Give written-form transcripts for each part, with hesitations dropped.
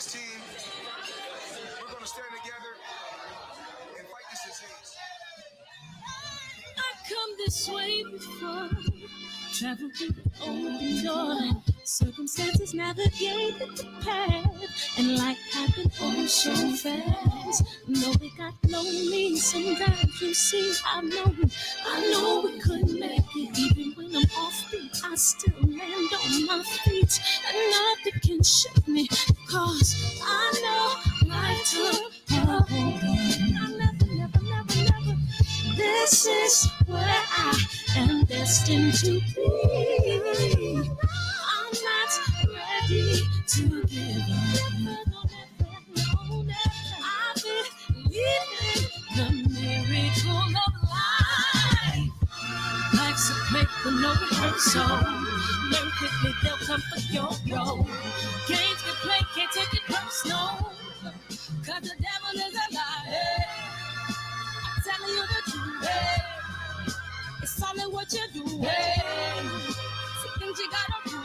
this team, we're going to stand together and fight this disease. I come this way before, travel through the open door. Circumstances navigated the path, and life happened all so fast. No, it got lonely. Sometimes you see, I know we couldn't make it. Even when I'm off beat, I still land on my feet, and nothing can shake me, cause I know I took a hold on. I never. This is where I am destined to be. I'm not ready to give up. I believe in the miracle of life. Life's a play for no rehearsal. Learn quickly, they'll come for your role. Games can play, can't take it personal, cause the devil is a liar. I'm telling you the truth. It's all in what you do. Some things you gotta do.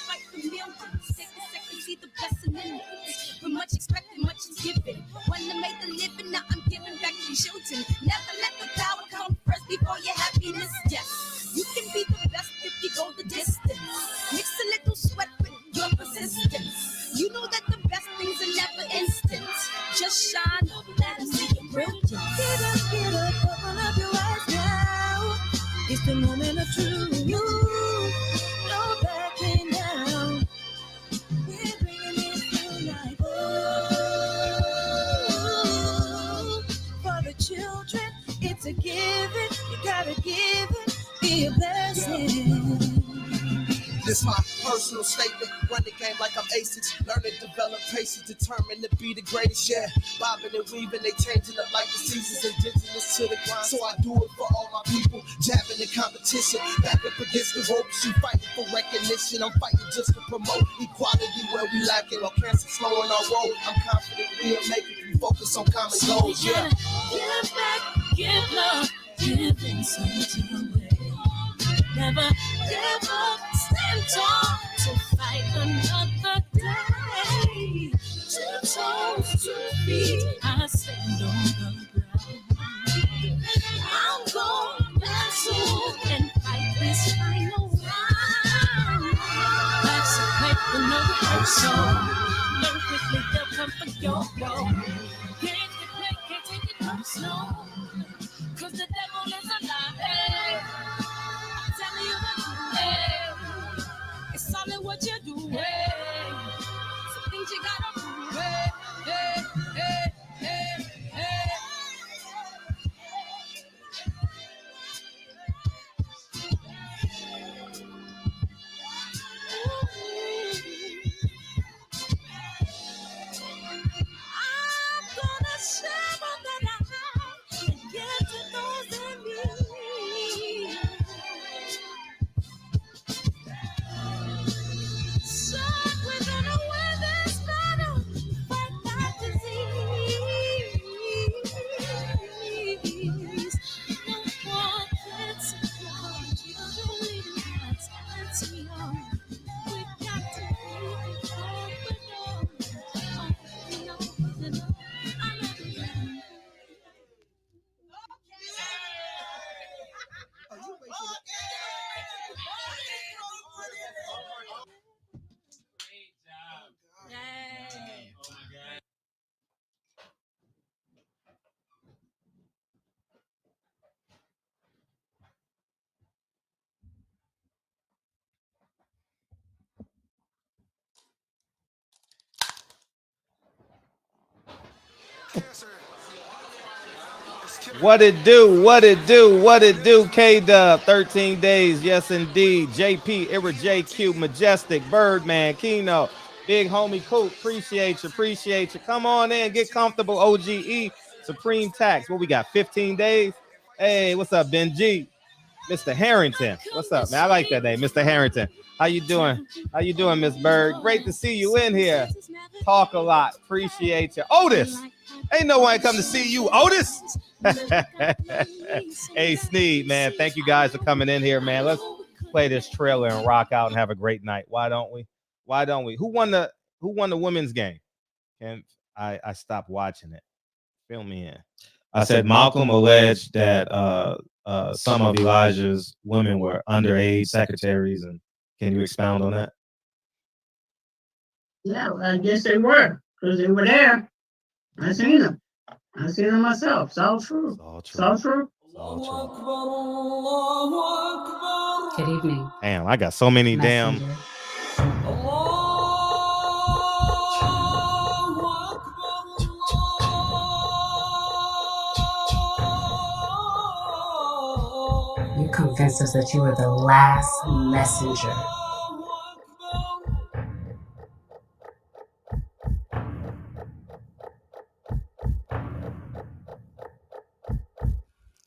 Fight for millions. Take a second, see the blessing in it. With much expected, much is given. One to make the living, now I'm giving back to children. Never let the power come first before your happiness. Yes, you can be the best if you go the distance. Mix a little sweat with your persistence. You know that the best things are never instant. Just shine, let them see your brilliance. Get up, open up your eyes now. It's the moment of truth. No backing down. We're bringing it to life. Oh, for the children, it's a given. You gotta give it, be a blessing. This my personal statement. Run the game like I'm aces. Learn to develop patience, determined to be the greatest. Yeah, bobbing and weaving, they changing up like the seasons. Indigenous to the grind, so I do it for all my people. Jabbing the competition, back up against the ropes. You fighting for recognition. I'm fighting just to promote equality where we lacking. While cancer slowing our road, I'm confident we'll make it. We focus on common goals. Yeah. Give back, give love, giving something away. Never give up, stand tall to fight another day. 2 toes, 2 feet, I stand on the ground. I'm going back soon and fight this final round. Life's a play for no rehearsal. Learn quickly, they'll come for your role. Games can play, can't take it personal, cause the devil is a liar. Telling you the truth, it's all in what you do. Some things you gotta do. I'm gonna share all that I have and give to those in need. So we're gonna win this battle, fight that disease. No more kids, children leaving hearts empty. We got to be open up. What it do, K-Dub, 13 days, yes indeed. JP, Ira JQ, Majestic, Birdman, Keno, Big Homie Coop, appreciate you. Come on in, get comfortable, OGE, Supreme Tax. What we got, 15 days? Hey, what's up, Benji? Mr. Harrington, what's up, man? I like that name, Mr. Harrington. How you doing, Miss Bird? Great to see you in here. Talk a lot, appreciate you. Otis, ain't no one come to see you, Otis. Hey, Sneed, man, thank you guys for coming in here, man. play this trailer and rock out and have a great night. Why don't we? Why don't we? Who won the women's game? And I stopped watching it. Fill me in. I said Malcolm alleged that some of Elijah's women were underage secretaries, and can you expound on that? Yeah, I guess they were, because they were there. I seen them. I seen them myself. It's all true. It's all It's true. all true. It's all true. Good evening. Damn, I got so many damn. Messenger. You convinced us that you were the last messenger.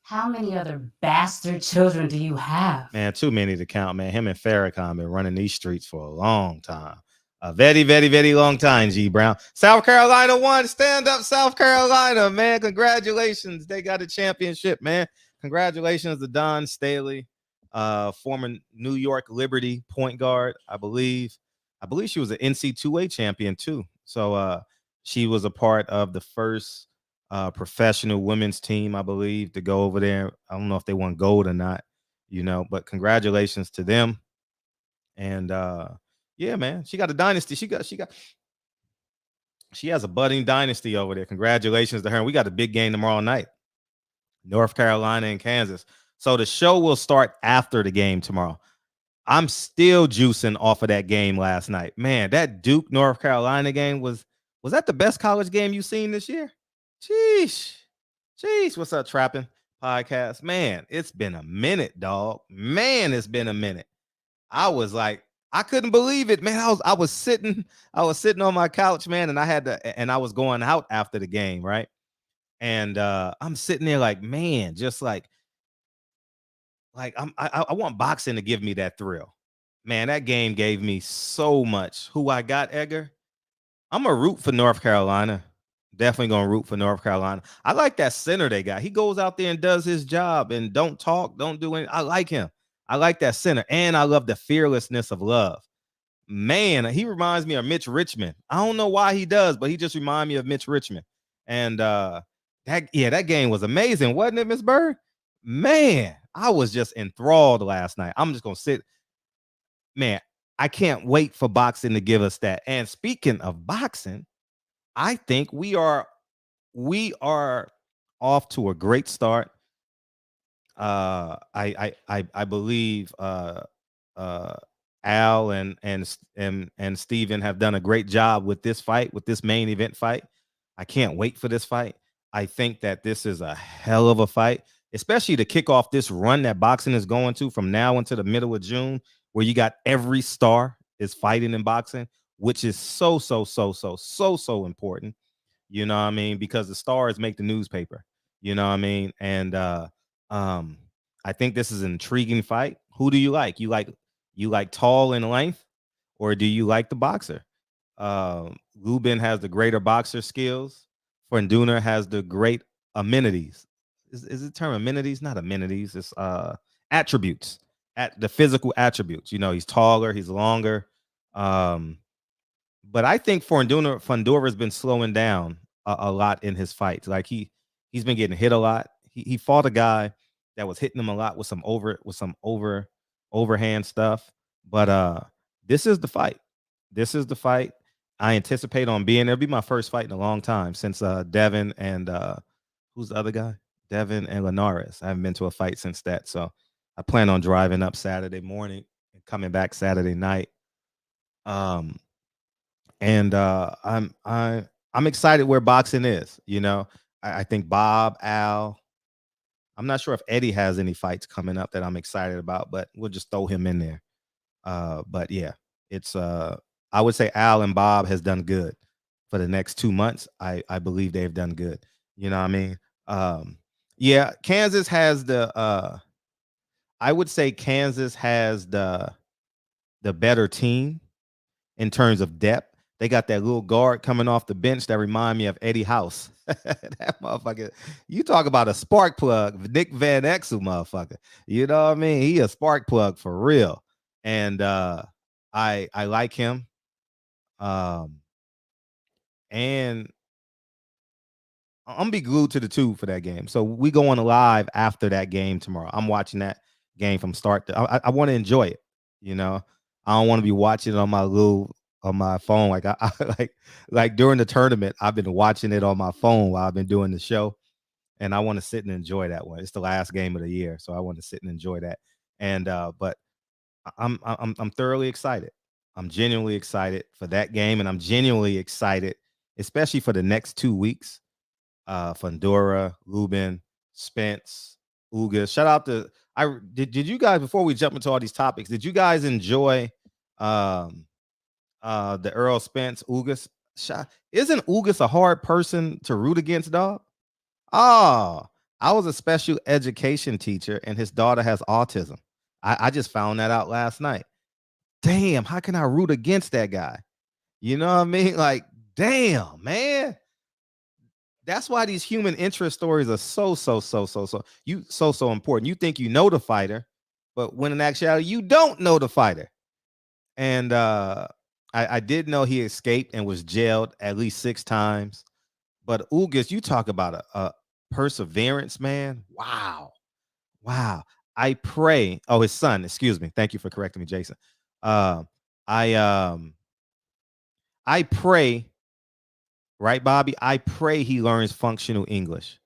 How many other bastard children do you have? Man, too many to count, man. Him and Farrakhan been running these streets for a long time. A very, very, very long time, G Brown. South Carolina won. Stand up, South Carolina, man. Congratulations. They got a championship, man. Congratulations to Don Staley, former New York Liberty point guard, I believe. I believe she was an NC2A champion, too. So she was a part of the first professional women's team, I believe, to go over there. I don't know if they won gold or not, but congratulations to them. And yeah, man, she got a dynasty. She has a budding dynasty over there. Congratulations to her. And we got a big game tomorrow night, North Carolina and Kansas. So the show will start after the game tomorrow. I'm still juicing off of that game last night. Man, that Duke North Carolina game was that the best college game you've seen this year? Sheesh. What's up, Trapping Podcast? Man, it's been a minute, dog. Man, it's been a minute. I was like, I couldn't believe it, man. I was sitting on my couch, man, and I was going out after the game, right? And I'm sitting there like, man, just like I want boxing to give me that thrill. Man, that game gave me so much. Who I got, Edgar? I'm a root for North Carolina. Definitely gonna root for North Carolina. I like that center they got. He goes out there and does his job and don't talk, don't do anything. I like him. I like that center, and I love the fearlessness of Love. Man, he reminds me of Mitch Richmond. I don't know why he does, but he just reminds me of Mitch Richmond. And that game was amazing, wasn't it, Miss Bird? Man, I was just enthralled last night. I'm just gonna sit. Man, I can't wait for boxing to give us that. And speaking of boxing, I think we are off to a great start. I believe Al and Steven have done a great job with this fight, with this main event fight. I can't wait for this fight. I think that this is a hell of a fight, especially to kick off this run that boxing is going to from now until the middle of June, where you got every star is fighting in boxing, which is so important. You know what I mean? Because the stars make the newspaper. You know what I mean? And I think this is an intriguing fight. Who do you like? You like tall in length, or do you like the boxer? Lubin has the greater boxer skills. Fordura has the great amenities. Is it term amenities? Not amenities. It's attributes. At the physical attributes. He's taller, he's longer. But I think Fordura has been slowing down a lot in his fights. Like he's been getting hit a lot. He fought a guy that was hitting him a lot with some overhand stuff. But this is the fight. This is the fight. I anticipate on being there. It'll be my first fight in a long time since Devin and who's the other guy? Devin and Linares. I haven't been to a fight since that. So I plan on driving up Saturday morning and coming back Saturday night. I'm excited where boxing is. I think Bob, Al, I'm not sure if Eddie has any fights coming up that I'm excited about, but we'll just throw him in there. But yeah, it's I would say Al and Bob has done good for the next 2 months. I believe they've done good. You know what I mean? Yeah, Kansas has I would say Kansas has the better team in terms of depth. They got that little guard coming off the bench that remind me of Eddie House. That motherfucker. You talk about a spark plug, Nick Van Exel motherfucker. You know what I mean? He a spark plug for real. And I like him. And I'm gonna be glued to the tube for that game. So we go on live after that game tomorrow. I'm watching that game from start to. I want to enjoy it. You know, I don't want to be watching it on my phone. Like I like during the tournament, I've been watching it on my phone while I've been doing the show, and I want to sit and enjoy that one. It's the last game of the year, so I want to sit and enjoy that. And but I'm thoroughly excited. I'm genuinely excited for that game, and I'm genuinely excited, especially for the next 2 weeks. Fordura, Lubin, Spence, Ugas. Shout out to did you guys, before we jump into all these topics, did you guys enjoy the Earl Spence Ugas? Isn't Ugas a hard person to root against, dog? Oh, I was a special education teacher and his daughter has autism. I just found that out last night. Damn, how can I root against that guy? You know what I mean? Like, damn, man. That's why these human interest stories are so important. You think you know the fighter, but when in actuality you don't know the fighter. And I did know he escaped and was jailed at least 6 times. But Ugas, you talk about a perseverance, man. Wow. I pray. Oh, his son. Excuse me. Thank you for correcting me, Jason. I pray. Right, Bobby? I pray he learns functional English.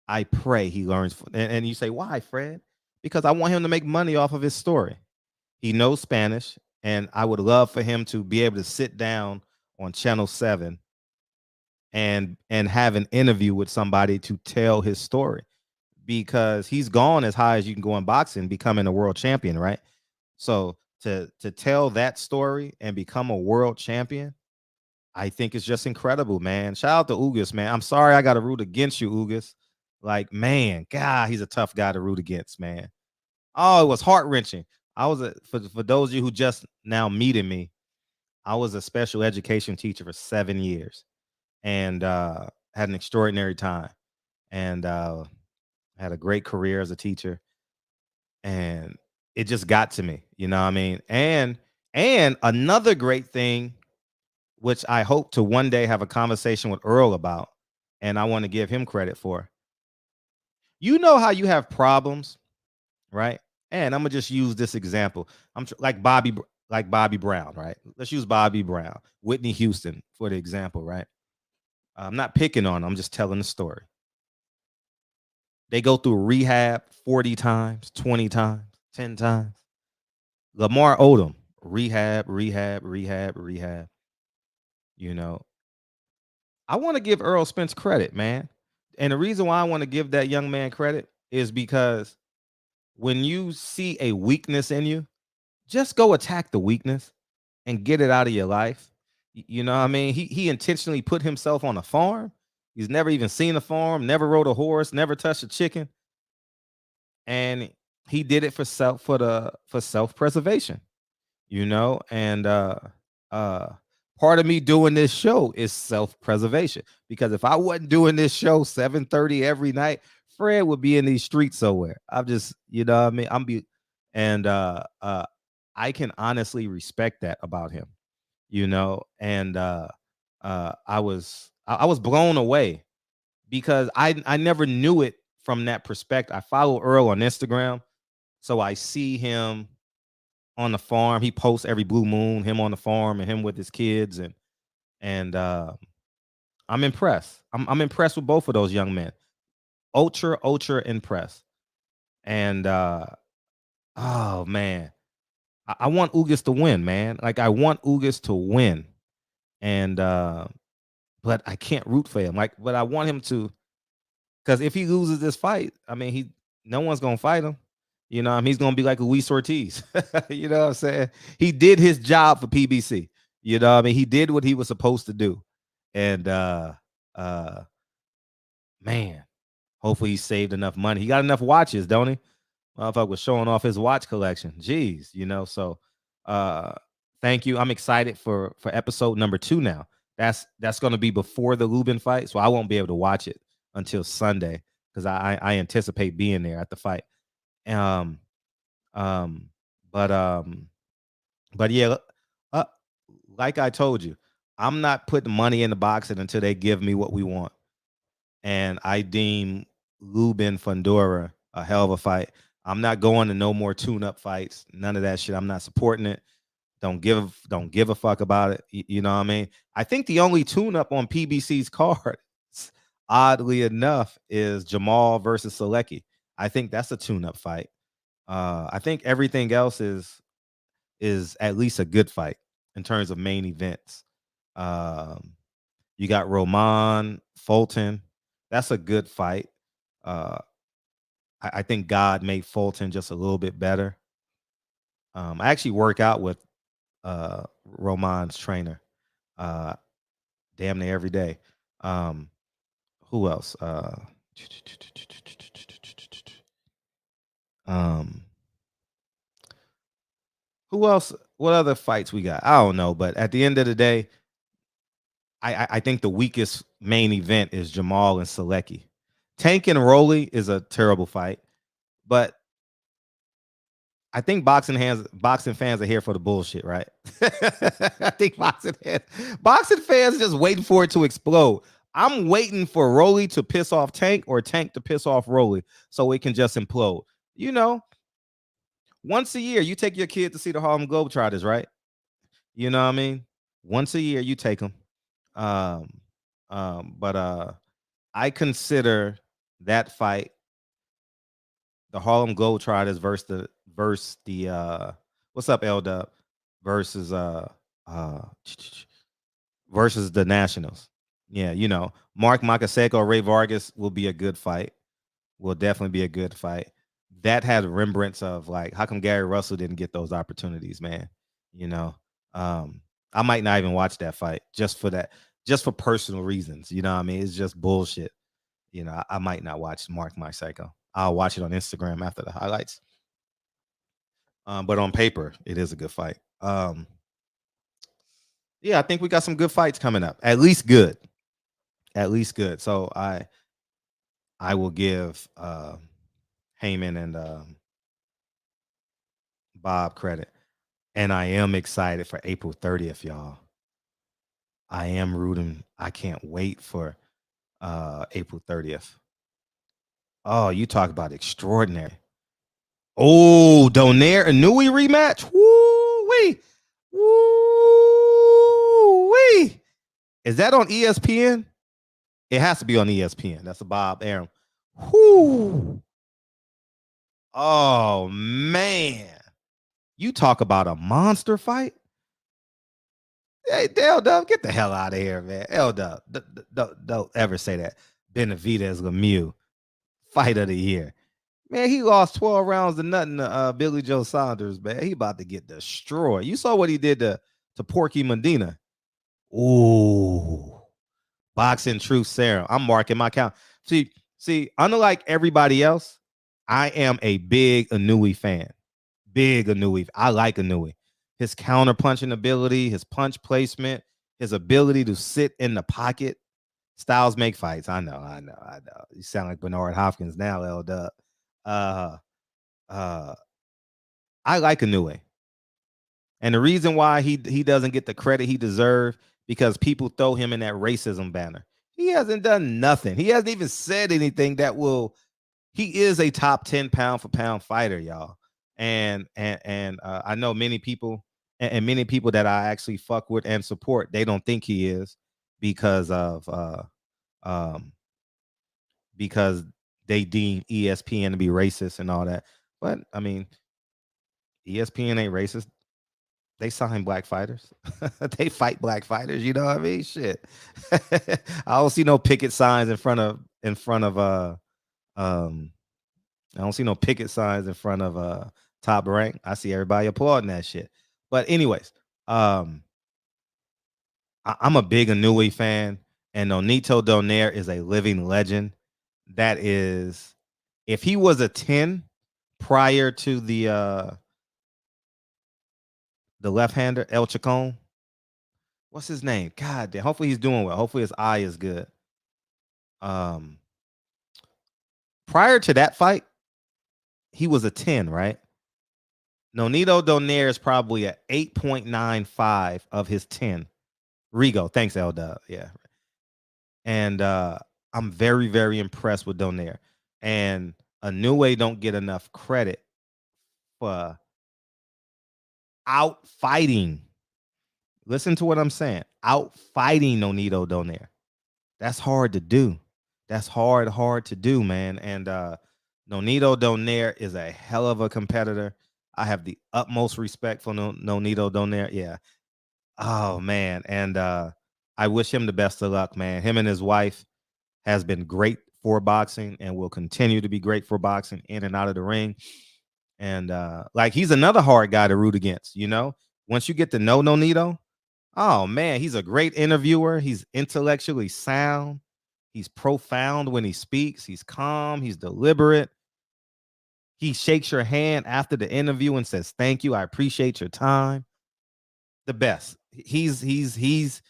I pray he learns. And you say, why, Fred? Because I want him to make money off of his story. He knows Spanish, and I would love for him to be able to sit down on Channel 7 and have an interview with somebody to tell his story. Because he's gone as high as you can go in boxing, becoming a world champion, right? So to tell that story and become a world champion, I think it's just incredible, man. Shout out to Ugas, man. I'm sorry I got to root against you, Ugas. Like, man, God, he's a tough guy to root against, man. Oh, it was heart-wrenching. I was for those of you who just now meeting me, I was a special education teacher for 7 years and had an extraordinary time and had a great career as a teacher. And it just got to me, you know what I mean? And another great thing, which I hope to one day have a conversation with Earl about, and I want to give him credit for. You know how you have problems, right? And I'm gonna just use this example. Like Bobby Brown, right? Let's use Bobby Brown, Whitney Houston for the example, right? I'm not picking on them, I'm just telling the story. They go through rehab 40 times, 20 times, 10 times. Lamar Odom, rehab. You know, I want to give Earl Spence credit, man. And the reason why I want to give that young man credit is because when you see a weakness in you, just go attack the weakness and get it out of your life. You know what I mean? He intentionally put himself on a farm. He's never even seen a farm, never rode a horse, never touched a chicken. And he did it for self-preservation, you know, and part of me doing this show is self-preservation, because if I wasn't doing this show 7:30 every night, Fred would be in these streets somewhere. I'm just, you know what I mean? I can honestly respect that about him, you know, and I was blown away because I never knew it from that perspective. I follow Earl on Instagram, so I see him on the farm. He posts every blue moon, him on the farm and him with his kids, and I'm impressed. I'm impressed with both of those young men. Ultra impressed. And oh man, I want Ugas to win, man. Like, I want Ugas to win, and but I can't root for him. Like, but I want him to, because if he loses this fight, I mean, no one's gonna fight him. You know, I mean, he's gonna be like Luis Ortiz. You know what I'm saying? He did his job for PBC. You know what I mean? He did what he was supposed to do. And man, hopefully he saved enough money. He got enough watches, don't he? Motherfucker was showing off his watch collection. Jeez, you know, so Thank you. I'm excited for episode number 2 now. That's going to be before the Lubin fight, so I won't be able to watch it until Sunday because I anticipate being there at the fight. Um, um, but yeah, uh, like I told you, I'm not putting money in the boxing until they give me what we want, and I deem Lubin Fordura a hell of a fight. I'm not going to no more tune-up fights. None of that shit. I'm not supporting it. Don't give a fuck about it. You know what I mean? I think the only tune-up on PBC's card, oddly enough, is Jamal versus Selecki. I think that's a tune-up fight. I think everything else is at least a good fight in terms of main events. You got Roman Fulton. That's a good fight. I think God made Fulton just a little bit better. I actually work out with Roman's trainer damn near every day. Who else? Who else? What other fights we got? I don't know, but at the end of the day, I think the weakest main event is Jamal and Selecki. Tank and Rolly is a terrible fight, but I think boxing fans are here for the bullshit, right? I think boxing fans just waiting for it to explode. I'm waiting for Rolly to piss off Tank or Tank to piss off Rolly so it can just implode. You know, once a year you take your kid to see the Harlem Globetrotters, right? You know what I mean? Once a year you take them. But I consider that fight the Harlem Globetrotters versus the what's up, L Dub, versus versus the Nationals. Yeah, you know, Mark Makaseko, Ray Vargas will be a good fight. Will definitely be a good fight. That had remembrance of like, how come Gary Russell didn't get those opportunities, man? You know, I might not even watch that fight just for that, just for personal reasons. You know what I mean? It's just bullshit. You know, I might not watch Mark Makaseko. I'll watch it on Instagram after the highlights. But on paper, it is a good fight. Yeah, I think we got some good fights coming up. At least good. At least good. So I will give Haymon and Bob credit. And I am excited for April 30th, y'all. I am rooting. I can't wait for April 30th. Oh, you talk about extraordinary. Oh, Donaire and Nui rematch. Woo-wee. Woo-wee. Is that on ESPN? It has to be on ESPN. That's a Bob Arum. Whoo. Oh, man. You talk about a monster fight? Hey, L-Dub, get the hell out of here, man. L-Dub, don't ever say that. Benavidez Lemieux, fight of the year. Man, he lost 12 rounds to nothing to Billy Joe Saunders, man. He about to get destroyed. You saw what he did to Porky Medina. Ooh. Boxing Truth Serum. I'm marking my count. See, unlike everybody else, I am a big Inouye fan. Big Inouye. I like Inouye. His counter punching ability, his punch placement, his ability to sit in the pocket. Styles make fights. I know. You sound like Bernard Hopkins now, L Dub. I like Inouye. And the reason why he doesn't get the credit he deserves, because people throw him in that racism banner. He hasn't done nothing. He hasn't even said anything that will. He is a top 10 pound for pound fighter, y'all. And I know many people and many people that I actually fuck with and support, they don't think he is because of because they deem ESPN to be racist and all that. But I mean, ESPN ain't racist. They sign black fighters. They fight black fighters. You know what I mean? Shit. I don't see no picket signs in front of I don't see no picket signs in front of Top Rank. I see everybody applauding that shit. But anyways, I'm a big Inouye fan, and Nonito Donaire is a living legend. That is, if he was a 10 prior to the the left-hander, El Chacon. What's his name? God damn. Hopefully he's doing well. Hopefully his eye is good. Prior to that fight, he was a 10, right? Nonito Donaire is probably a 8.95 of his 10. Rigo, thanks, L-Dub. Yeah. And I'm very, very impressed with Donaire. And Inoue don't get enough credit for out fighting. Listen to what I'm saying. Out fighting Nonito Donaire. That's hard to do. That's hard to do, man. And Nonito Donaire is a hell of a competitor. I have the utmost respect for Nonito Donaire. Yeah. Oh, man. And I wish him the best of luck, man. Him and his wife has been great for boxing and will continue to be great for boxing in and out of the ring. And like, he's another hard guy to root against, you know? Once you get to know Nonito, oh, man, he's a great interviewer. He's intellectually sound. He's profound when he speaks. He's calm. He's deliberate. He shakes your hand after the interview and says, "Thank you. I appreciate your time." The best. He's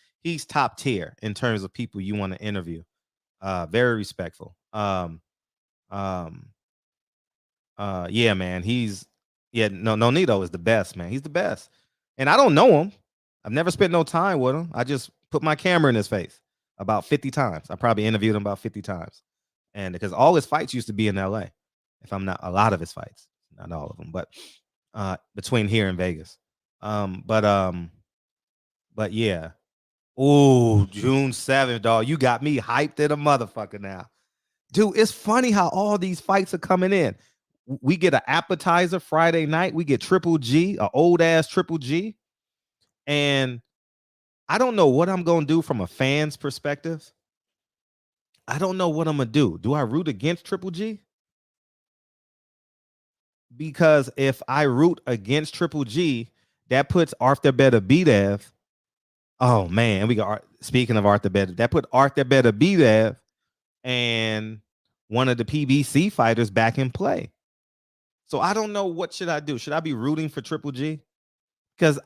top tier in terms of people you want to interview. Very respectful. Yeah, man. Nonito is the best, man. He's the best. And I don't know him. I've never spent no time with him. I just put my camera in his face about 50 times. I probably interviewed him about 50 times. And because all his fights used to be in LA. If I'm not, a lot of his fights, not all of them, but between here and Vegas. But yeah. Oh, June 7th, dog. You got me hyped at a motherfucker now. Dude, it's funny how all these fights are coming in. We get an appetizer Friday night. We get Triple G, an old ass Triple G. And I don't know what I'm going to do from a fan's perspective. I don't know what I'm going to do. Do I root against Triple G? Because if I root against Triple G, that puts Arthur Beterbiev. Oh, man. We got, speaking of Arthur Beterbiev, that put Arthur Beterbiev and one of the PBC fighters back in play. So I don't know, what should I do? Should I be rooting for Triple G? Because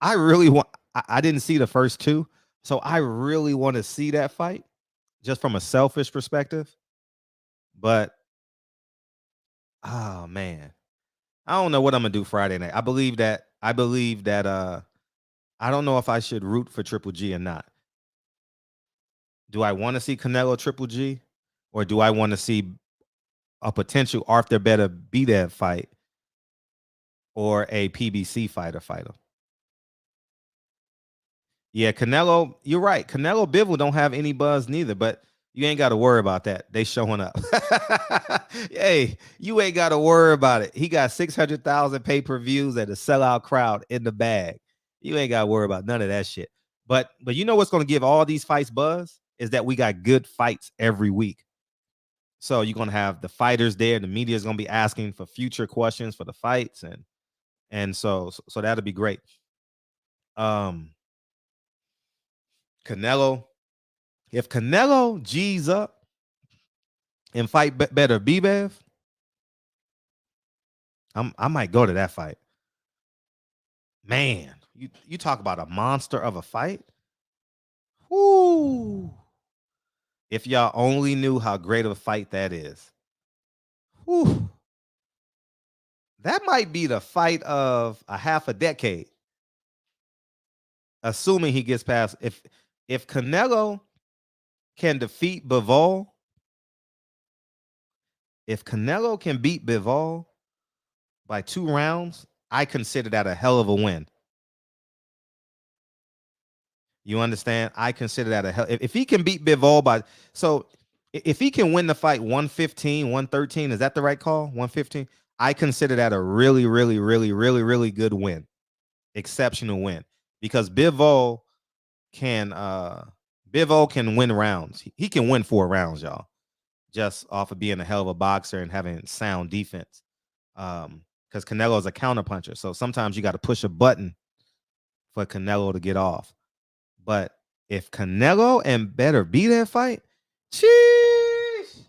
I really want, I didn't see the first two, so I really want to see that fight just from a selfish perspective. But, oh, man, I don't know what I'm going to do Friday night. I believe that I don't know if I should root for Triple G or not. Do I want to see Canelo Triple G, or do I want to see a potential Arthur Beterbiev fight or a PBC fighter? Yeah, Canelo, you're right. Canelo Bivol don't have any buzz neither, but you ain't got to worry about that. They showing up. Hey, you ain't got to worry about it. He got 600,000 pay-per-views at a sellout crowd in the bag. You ain't got to worry about none of that shit. But you know what's going to give all these fights buzz is that we got good fights every week. So you're going to have the fighters there. The media is going to be asking for future questions for the fights. And so that'll be great. Canelo, if Canelo G's up and fight Beterbiev, I might go to that fight. Man, you talk about a monster of a fight. Whoo. If y'all only knew how great of a fight that is. Whew. That might be the fight of a half a decade. Assuming he gets past, if Canelo can defeat Bivol, if Canelo can beat Bivol by 2 rounds, I consider that a hell of a win. You understand? I consider that a hell. If he can beat Bivol by, so if he can win the fight 115, 113, is that the right call? 115. I consider that a really, really, really, really, really good win. Exceptional win. Because Bivol can win rounds. He can win 4 rounds, y'all. Just off of being a hell of a boxer and having sound defense. Because Canelo is a counterpuncher. So sometimes you got to push a button for Canelo to get off. But if Canelo and Beterbiev fight, sheesh,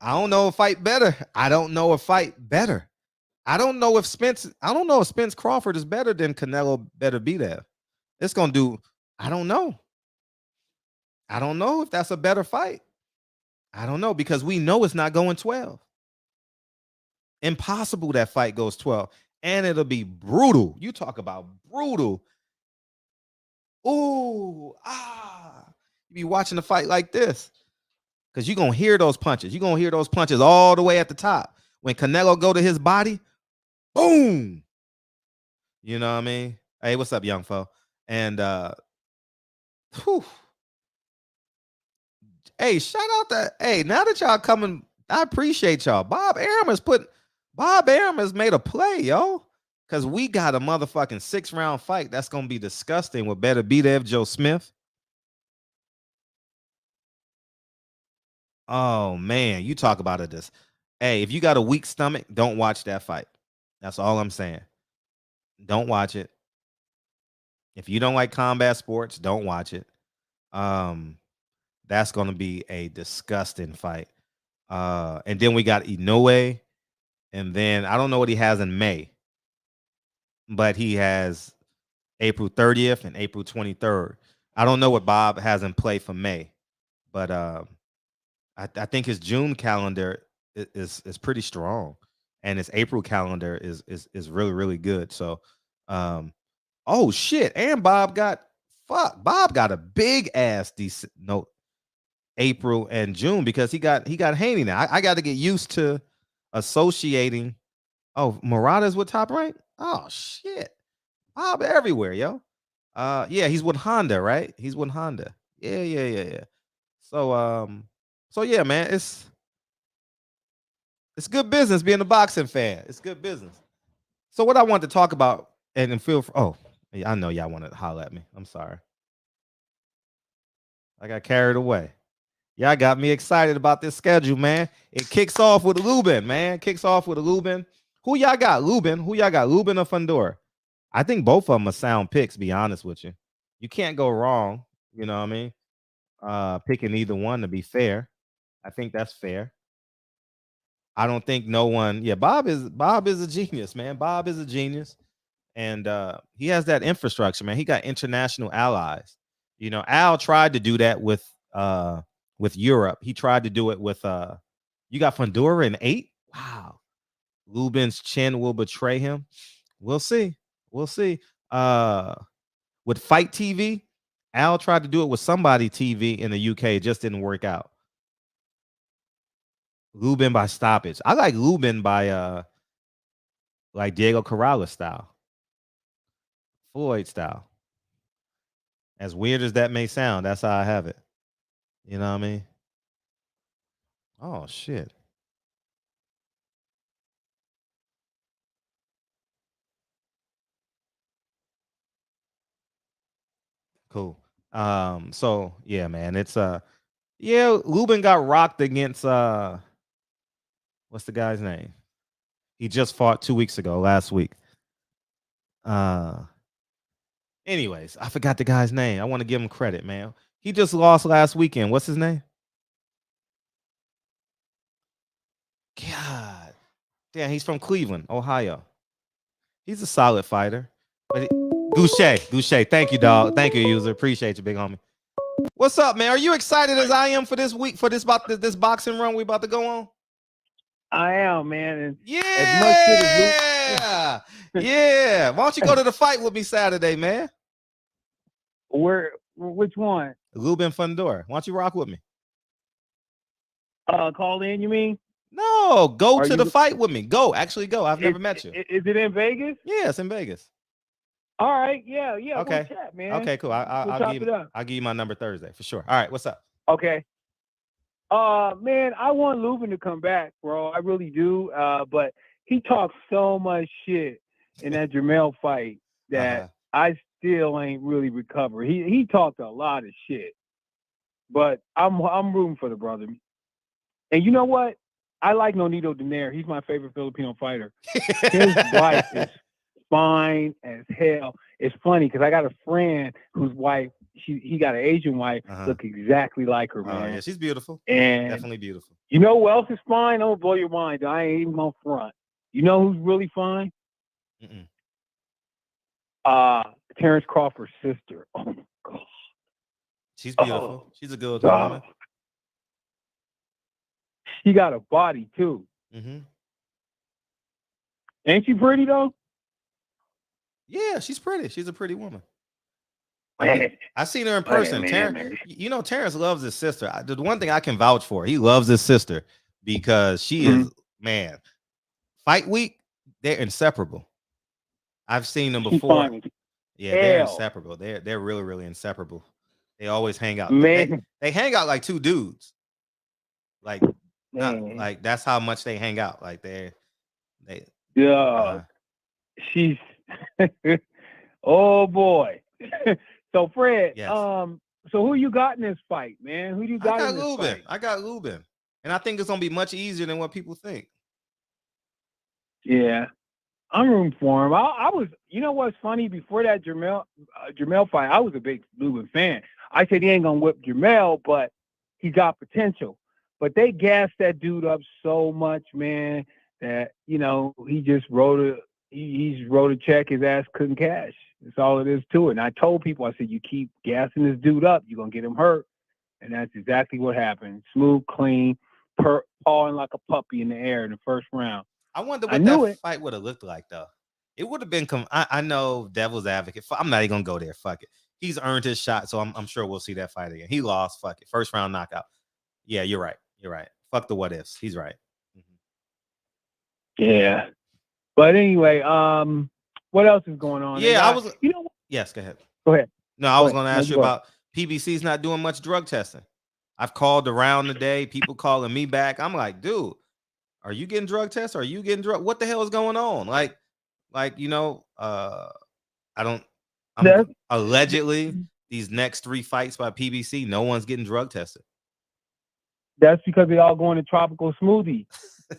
I don't know a fight better. I don't know if Spence Crawford is better than Canelo Beterbiev. It's gonna do. I don't know. I don't know if that's a better fight. I don't know because we know it's not going 12. Impossible that fight goes 12. And it'll be brutal. You talk about brutal. Ooh, you be watching the fight like this. Because you're going to hear those punches. You're going to hear those punches all the way at the top. When Canelo go to his body, boom. You know what I mean? Hey, what's up, young fo? And whew. Hey, shout out to now that y'all coming, I appreciate y'all. Bob Arum has made a play, yo. Because we got a motherfucking 6-round fight that's gonna be disgusting with Beterbiev, Joe Smith. Oh man, you talk about it this. Hey, if you got a weak stomach, don't watch that fight. That's all I'm saying. Don't watch it. If you don't like combat sports, don't watch it. That's gonna be a disgusting fight. And then we got Inoue, and then I don't know what he has in May, but he has April 30th and April 23rd. I don't know what Bob has in play for May, but I think his June calendar is pretty strong, and his April calendar is really, really good. So, oh shit, and Bob got a big ass decent April and June because he got Haney now. I got to get used to associating. Oh, Murata's with Top Rank. Oh shit, Bob everywhere, yo. Yeah, he's with Honda, right? He's with Honda. Yeah. So yeah, man, it's good business being a boxing fan. It's good business. So what I wanted to talk about and feel for, I know y'all want to holler at me. I'm sorry. I got carried away. Y'all got me excited about this schedule, man. It kicks off with Lubin, man. Who y'all got? Lubin or Fordura? I think both of them are sound picks, be honest with you. You can't go wrong, you know what I mean? Picking either one to be fair. I think that's fair. I don't think no one, Bob is a genius, man. Bob is a genius. And he has that infrastructure, man. He got international allies. You know, Al tried to do that with Europe. He tried to do it with you got Fordura in 8. Wow. Lubin's chin will betray him. We'll see. With Fight TV, Al tried to do it with somebody TV in the UK. It just didn't work out. Lubin by stoppage. I like Lubin by like Diego Corrales style. Floyd style. As weird as that may sound, that's how I have it. You know what I mean? Oh shit. Cool. So yeah, man, it's Lubin got rocked against what's the guy's name? He just fought 2 weeks ago, last week. Anyways, I forgot the guy's name. I want to give him credit, man. He just lost last weekend. What's his name? God. Damn, he's from Cleveland, Ohio. He's a solid fighter. But Goucher. Thank you, dog. Thank you, user. Appreciate you, big homie. What's up, man? Are you excited as I am for this week, for this boxing run we about to go on? I am, man. And yeah. Yeah. Why don't you go to the fight with me Saturday, man? Which one? Lubin Fordura. Why don't you rock with me? Call in, you mean? No, go to the fight with me. Go. I've never met you. Is it in Vegas? Yeah, it's in Vegas. All right. Yeah. Okay. We'll chat, man. Okay, cool. I'll give you my number Thursday for sure. All right, what's up? Okay. Man, I want Lubin to come back, bro. I really do. But he talks so much shit in that Jermell fight that I still ain't really recovered. He talked a lot of shit. But I'm rooting for the brother. And you know what? I like Nonito Donaire. He's my favorite Filipino fighter. His wife is fine as hell. It's funny because I got a friend whose wife, he got an Asian wife, look exactly like her, man. Yeah, she's beautiful. And definitely beautiful. You know who else is fine? Don't blow your mind. I ain't even on front. You know who's really fine? Mm-mm. Terrence Crawford's sister. Oh my God. She's beautiful. She's a good God. woman. She got a body too. Mm-hmm. Ain't she pretty though? Yeah, she's pretty. She's a pretty woman. Man. I seen her in person. Man. Terrence loves his sister. The one thing I can vouch for, he loves his sister because she is, man, fight week, they're inseparable. I've seen them before. Yeah, they're inseparable. They're really, really inseparable. They always hang out. Man. They hang out like two dudes. Like, like that's how much they hang out. Like they. Yeah. She's. Oh boy. So Fred, yes. So who you got in this fight, man? Who do you got in this Lubin. fight? I got Lubin, and I think it's gonna be much easier than what people think. Yeah, I'm rooting for him. I was, you know what's funny? Before that Jermell fight, I was a big Lubin fan. I said he ain't gonna whip Jermell, but he got potential. But they gassed that dude up so much, man, that he just he's wrote a check his ass couldn't cash. That's all it is to it. And I told people, I said, you keep gassing this dude up, you're going to get him hurt. And that's exactly what happened. Smooth, clean, pawing like a puppy in the air in the first round. I wonder what that fight would have looked like, though. It would have been, I know devil's advocate. I'm not even going to go there. Fuck it. He's earned his shot, so I'm sure we'll see that fight again. He lost. Fuck it. First round knockout. Yeah, you're right. You're right. Fuck the what ifs. He's right. Mm-hmm. Yeah. But anyway, what else is going on? Yeah, yes, go ahead. Go ahead. No, I was going to ask you about PBC's not doing much drug testing. I've called around today, people calling me back. I'm like, dude, are you getting drug tests? Are you getting drug? What the hell is going on? Allegedly these next 3 fights by PBC, no one's getting drug tested. That's because they all going to tropical smoothie,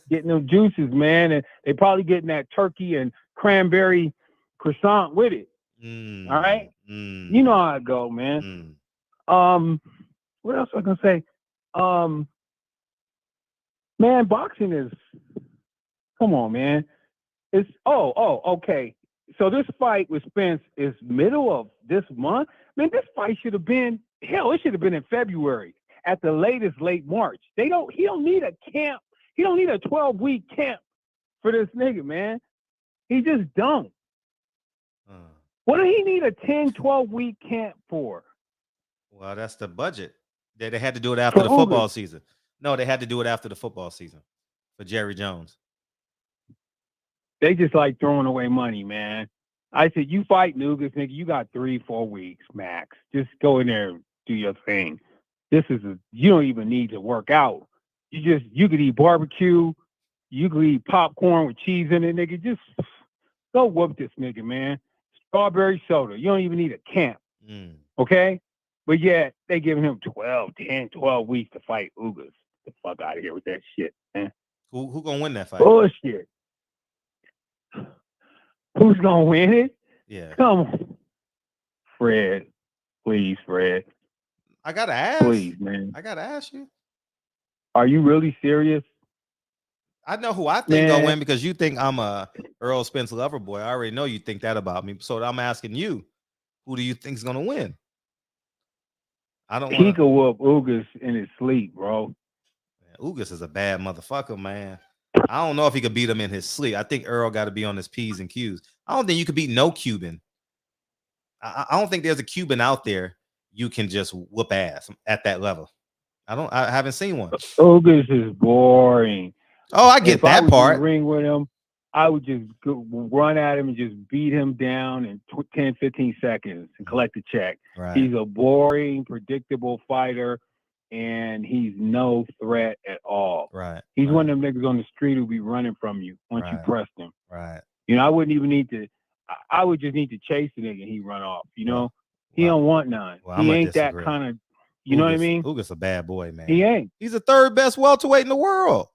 getting them juices, man. And they probably getting that turkey and cranberry croissant with it. All right. You know how I go, man. What else was I gonna say? Man, boxing is, come on, man. It's okay. So this fight with Spence is middle of this month. Man, this fight should have been, it should have been in February. At the latest, late March. He don't need a camp. He don't need a 12-week camp for this nigga, man. He just don't. What do he need a 10, 12-week camp for? Well, that's the budget. They had to do it after the football season. No, they had to do it after the football season for Jerry Jones. They just like throwing away money, man. I said, you fight Nugas, nigga, you got 3-4 weeks max. Just go in there and do your thing. You don't even need to work out. You could eat barbecue. You could eat popcorn with cheese in it, nigga. Just go whoop this nigga, man. Strawberry soda. You don't even need a camp. Okay? But yet, they giving him 12 weeks to fight Ugas. Get the fuck out of here with that shit, man. Who gonna win that fight? Bullshit. Who's gonna win it? Yeah. Come on. Fred. Please, Fred. I gotta ask. Please, man. I gotta ask you. Are you really serious? I know who I think gonna win because you think I'm a Earl Spence lover boy. I already know you think that about me. So I'm asking you, who do you think's gonna win? He could whoop Ugas in his sleep, bro. Ugas is a bad motherfucker, man. I don't know if he could beat him in his sleep. I think Earl got to be on his P's and Q's. I don't think you could beat no Cuban. I don't think there's a Cuban out there you can just whoop ass at that level. I haven't seen one. Ugas is boring. Oh, I get that part. In the ring with him, I would just run at him and just beat him down in 10, 15 seconds and collect the check. Right. He's a boring, predictable fighter, and he's no threat at all. Right. He's one of them niggas on the street who'll be running from you once you press him. Right. I wouldn't even need to. I would just need to chase the nigga and he run off. He don't want none. Well, he ain't that kind of. You know what I mean? Ugas a bad boy, man. He ain't. He's the 3rd best welterweight in the world.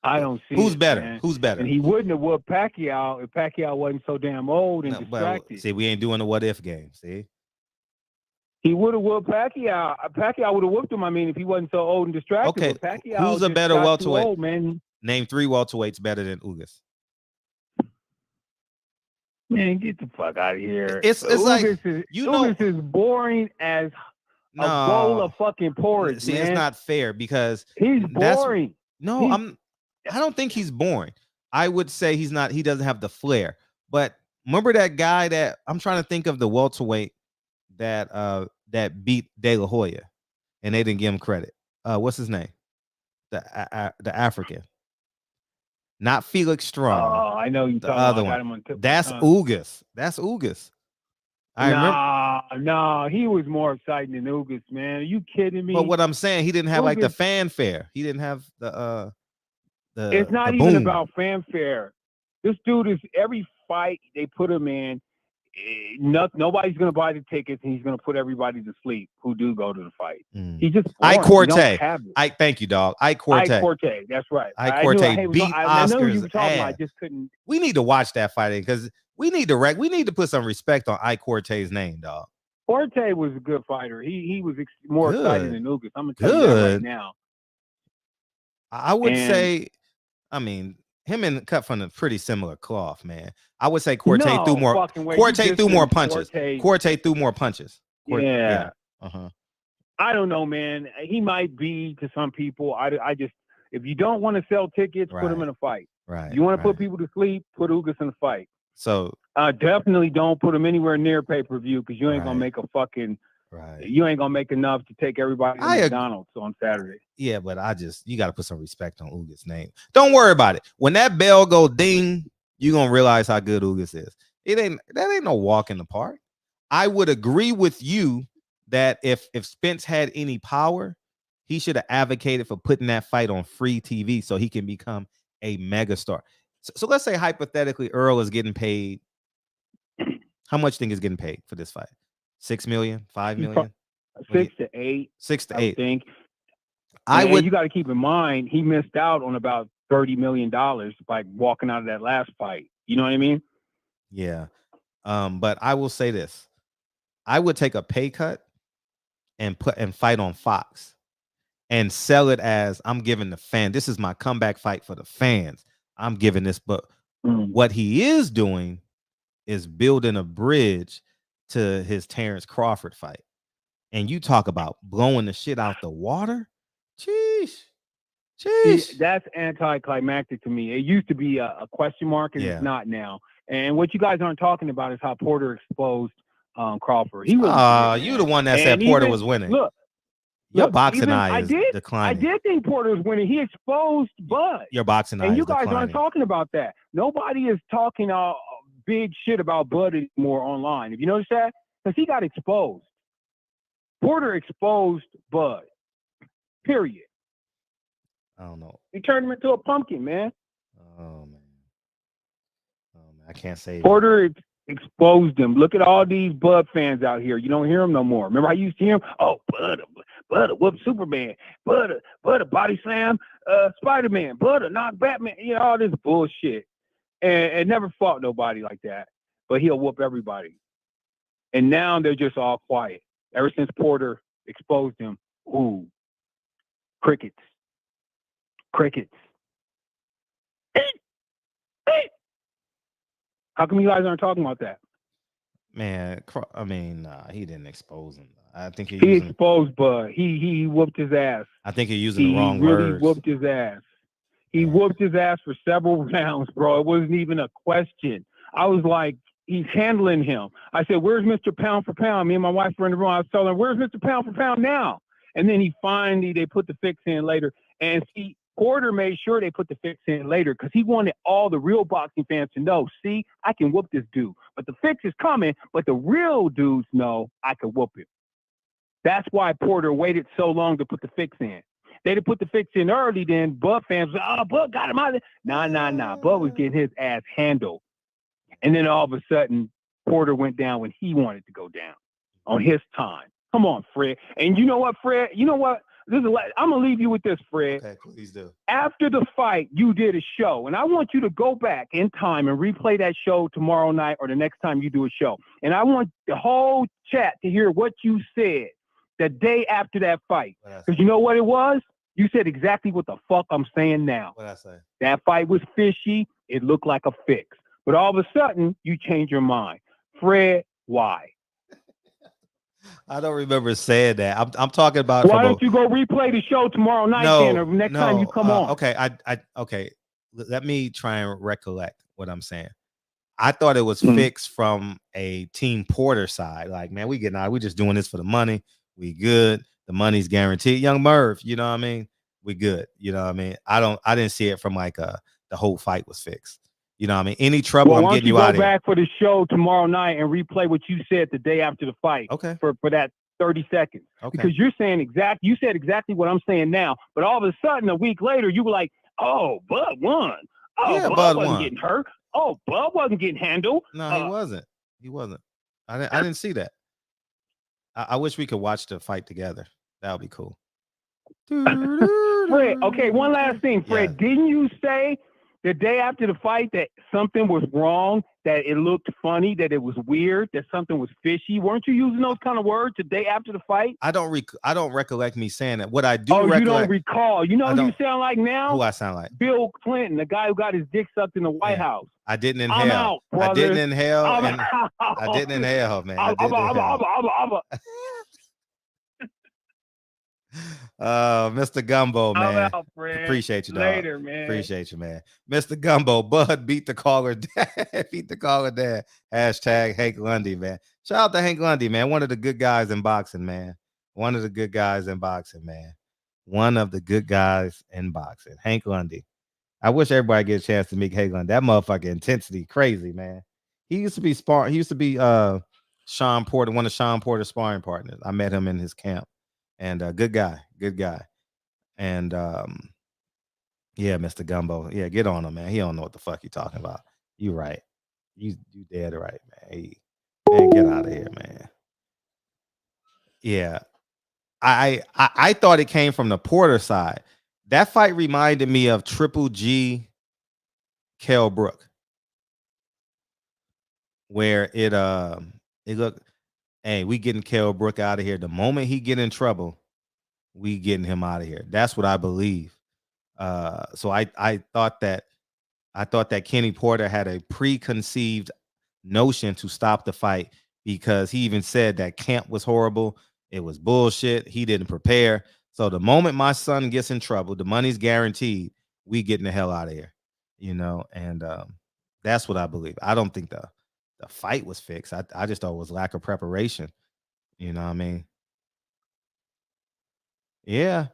I don't see who's it, better. Man. Who's better? And he wouldn't have whooped Pacquiao if Pacquiao wasn't so damn old and distracted. See, we ain't doing the what if game. See, he would have whooped Pacquiao. Pacquiao would have whooped him. I mean, if he wasn't so old and distracted. Okay, Pacquiao who's a better welterweight? Old, man. Name 3 welterweights better than Ugas. Man, get the fuck out of here. It's like, Ugas is boring as a bowl of fucking porridge, see, man. it's not fair because he's boring. I don't think he's boring. I would say he doesn't have the flair. But remember that guy that I'm trying to think of, the welterweight that beat De La Hoya, and they didn't give him credit. What's his name? The African. Not Felix Strong. Oh, I know you. The other one. That's Ugas. That's Ugas. No, he was more exciting than Ugas, man. Are you kidding me? But what I'm saying, he didn't have like the fanfare. He didn't have the. It's not even about fanfare. This dude is, every fight they put him in, nobody's gonna buy the tickets, and he's gonna put everybody to sleep who do go to the fight. He's just Ike Corte. Thank you, dog. Ike Corte. Ike Corte. That's right. Ike Corte beat I know you Oscar's were talking about. I ass. just couldn't. We need to watch that fighting because we need to put some respect on Ike Corte's name, dog. Corte was a good fighter. He was more exciting than Ugas. I'm gonna tell you that right now. I would say, I mean, him and cut from a pretty similar cloth, man. I would say Corte threw more. Corte threw more punches. Corte threw more punches. Yeah. I don't know, man. He might be to some people. I just, if you don't want to sell tickets, put him in a fight. Right. You want to put people to sleep, put Ugas in a fight. So definitely don't put him anywhere near pay-per-view because you ain't gonna make a fucking. You ain't gonna make enough to take everybody to McDonald's on Saturday. Yeah, but you got to put some respect on Ugas' name. Don't worry about it. When that bell go ding, you're gonna realize how good Ugas is. That ain't no walk in the park. I would agree with you that if Spence had any power, he should have advocated for putting that fight on free TV so he can become a megastar. So let's say hypothetically Earl is getting paid. How much do you think is getting paid for this fight? 6 million, 5 million, 6 to 8. 6 to 8. I think. You got to keep in mind he missed out on about $30 million by walking out of that last fight. You know what I mean? Yeah. But I will say this: I would take a pay cut and fight on Fox and sell it as I'm giving the fan. This is my comeback fight for the fans. I'm giving this, but what he is doing is building a bridge to his Terrence Crawford fight. And you talk about blowing the shit out the water. Jeez. See, that's anticlimactic to me. It used to be a question mark, and it's not now. And what you guys aren't talking about is how Porter exposed Crawford. He was you the one that said Porter was winning. Look, your boxing eye is declining. I did think Porter was winning. He exposed Bud. Your boxing eye is declining. And you guys aren't talking about that. Nobody is talking big shit about Bud anymore online. Have you noticed that? Because he got exposed. Porter exposed Bud. Period. I don't know. He turned him into a pumpkin, man. Oh man, I can't say Porter exposed him. Look at all these Bud fans out here. You don't hear them no more. Remember I used to hear him? Oh, Bud whoop Superman. Bud body slam Spider-Man. Bud knock Batman. You know, all this bullshit. And never fought nobody like that. But he'll whoop everybody. And now they're just all quiet. Ever since Porter exposed him, ooh, crickets. How come you guys aren't talking about that? Man, I mean, he didn't expose him. I think he exposed Bud. He whooped his ass. I think he's using the wrong words. He really whooped his ass. He whooped his ass for several rounds, bro. It wasn't even a question. I was like, he's handling him. I said, where's Mr. Pound for Pound? Me and my wife were in the room. I was telling her, where's Mr. Pound for Pound now? And then they put the fix in later. And see, Porter made sure they put the fix in later because he wanted all the real boxing fans to know, see, I can whoop this dude. But the fix is coming, but the real dudes know I can whoop him. That's why Porter waited so long to put the fix in. They'd have put the fix in early, then Bud fans was, oh, Bud got him out of there. Nah. Bud was getting his ass handled. And then all of a sudden, Porter went down when he wanted to go down on his time. Come on, Fred. And you know what, Fred? You know what? I'm going to leave you with this, Fred. Okay, please do. After the fight, you did a show, and I want you to go back in time and replay that show tomorrow night or the next time you do a show. And I want the whole chat to hear what you said the day after that fight. Because you know what it was? You said exactly what the fuck I'm saying now. What I say? That fight was fishy. It looked like a fix. But all of a sudden, you change your mind. Fred, why? I don't remember saying that. I'm talking about. Why don't you go replay the show tomorrow night then, or next time you come on? Okay, okay. Let me try and recollect what I'm saying. I thought it was fixed from a Team Porter side. Like, man, we getting out. We just doing this for the money. We good. The money's guaranteed. Young Merv, you know what I mean? We good. You know what I mean? I didn't see it from like the whole fight was fixed. You know what I mean? Any trouble, I'm getting you out of here. Why don't you go back for the show tomorrow night and replay what you said the day after the fight? Okay. For that 30 seconds. Okay. Because you said exactly what I'm saying now. But all of a sudden, a week later, you were like, oh, Bud won. Oh, yeah, Bud wasn't getting hurt. Oh, Bud wasn't getting handled. No, he wasn't. He wasn't. I didn't see that. I wish we could watch the fight together. That would be cool. Fred, okay, one last thing, Fred. Yeah. Didn't you say the day after the fight that something was wrong, that it looked funny, that it was weird, that something was fishy? Weren't you using those kind of words the day after the fight? I don't recollect me saying that. What I do recollect. You don't recall. You know who you sound like now? Who I sound like? Bill Clinton, the guy who got his dick sucked in the White House. I didn't inhale. I'm out, brother. I didn't inhale. I didn't inhale, man. Mr. Gumbo, man. Out, Appreciate you, dog. Later, man. Appreciate you, man. Mr. Gumbo, Bud beat the caller dad. Beat the caller dad. Hashtag Hank Lundy, man. Shout out to Hank Lundy, man. One of the good guys in boxing, man. One of the good guys in boxing, man. One of the good guys in boxing. Hank Lundy. I wish everybody get a chance to meet Hank Lundy. That motherfucking intensity, crazy, man. He used to be Sean Porter, one of Sean Porter's sparring partners. I met him in his camp. And good guy. And yeah, Mr. Gumbo. Yeah, get on him, man. He don't know what the fuck you talking about. You right. You dead right, man. Man, get out of here, man. Yeah. I thought it came from the Porter side. That fight reminded me of Triple G Kell Brook. Where it looked, hey, we getting Kell Brook out of here. The moment he get in trouble, we getting him out of here. That's what I believe. So I thought that Kenny Porter had a preconceived notion to stop the fight because he even said that camp was horrible. It was bullshit. He didn't prepare. So the moment my son gets in trouble, the money's guaranteed. We getting the hell out of here, you know. And that's what I believe. I don't think the fight was fixed. I just thought it was lack of preparation. You know what I mean? Yeah.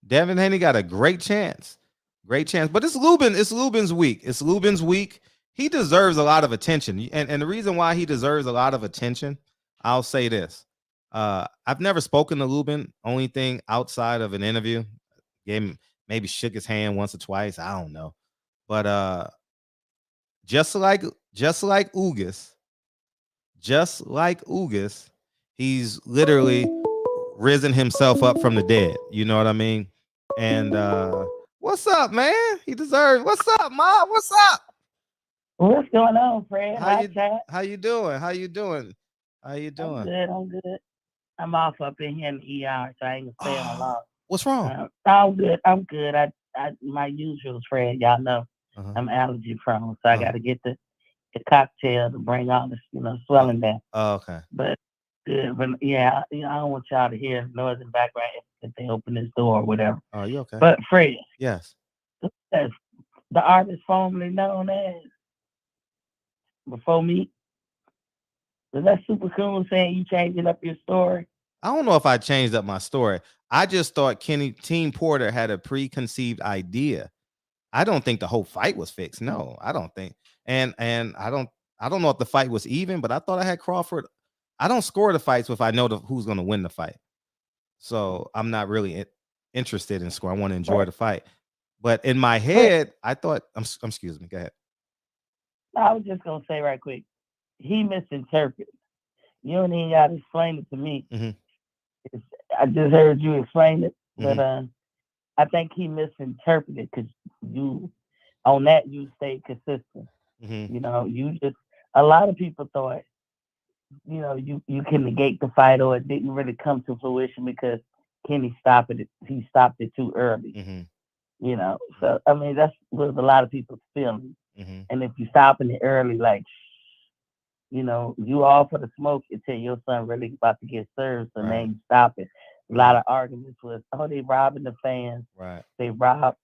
Devin Haney got a great chance. Great chance. But it's Lubin's week. It's Lubin's week. He deserves a lot of attention. And the reason why he deserves a lot of attention, I'll say this. I've never spoken to Lubin, only thing outside of an interview. Gave him, maybe shook his hand once or twice. I don't know. But just like Ugas, he's literally risen himself up from the dead. You know what I mean? And what's up, man? He deserves. What's up, Ma? What's up? What's going on, Fred? How you doing? I'm good. I'm off up in here in the ER, so I ain't gonna stay on long. What's wrong? I'm good. I my usual, Fred. Y'all know I'm allergy prone, so I got to get the cocktail to bring all this, swelling down. Oh, okay. But good. But yeah, I don't want y'all to hear noise in the background if they open this door or whatever. Oh, you okay? But Fred. Yes. The artist formerly known as Before Me. Was that super cool saying you changing up your story? I don't know if I changed up my story. I just thought Team Porter had a preconceived idea. I don't think the whole fight was fixed. No, I don't think. And I don't know if the fight was even, but I thought I had Crawford. I don't score the fights if I know who's going to win the fight. So I'm not really interested in score. I want to enjoy the fight. But in my head, I thought, excuse me, go ahead. I was just going to say right quick. He misinterpreted. You don't even got to explain it to me. Mm-hmm. I just heard you explain it, but I think he misinterpreted because you stayed consistent. Mm-hmm. A lot of people thought, you can negate the fight or it didn't really come to fruition because Kenny stopped it. He stopped it too early. Mm-hmm. You know, so I mean that's what a lot of people's feeling. Mm-hmm. And if you stopping it early, like, you know, you all for the smoke until your son really about to get served, so then you stop it. A lot of arguments was, oh, they robbing the fans. Right. They robbed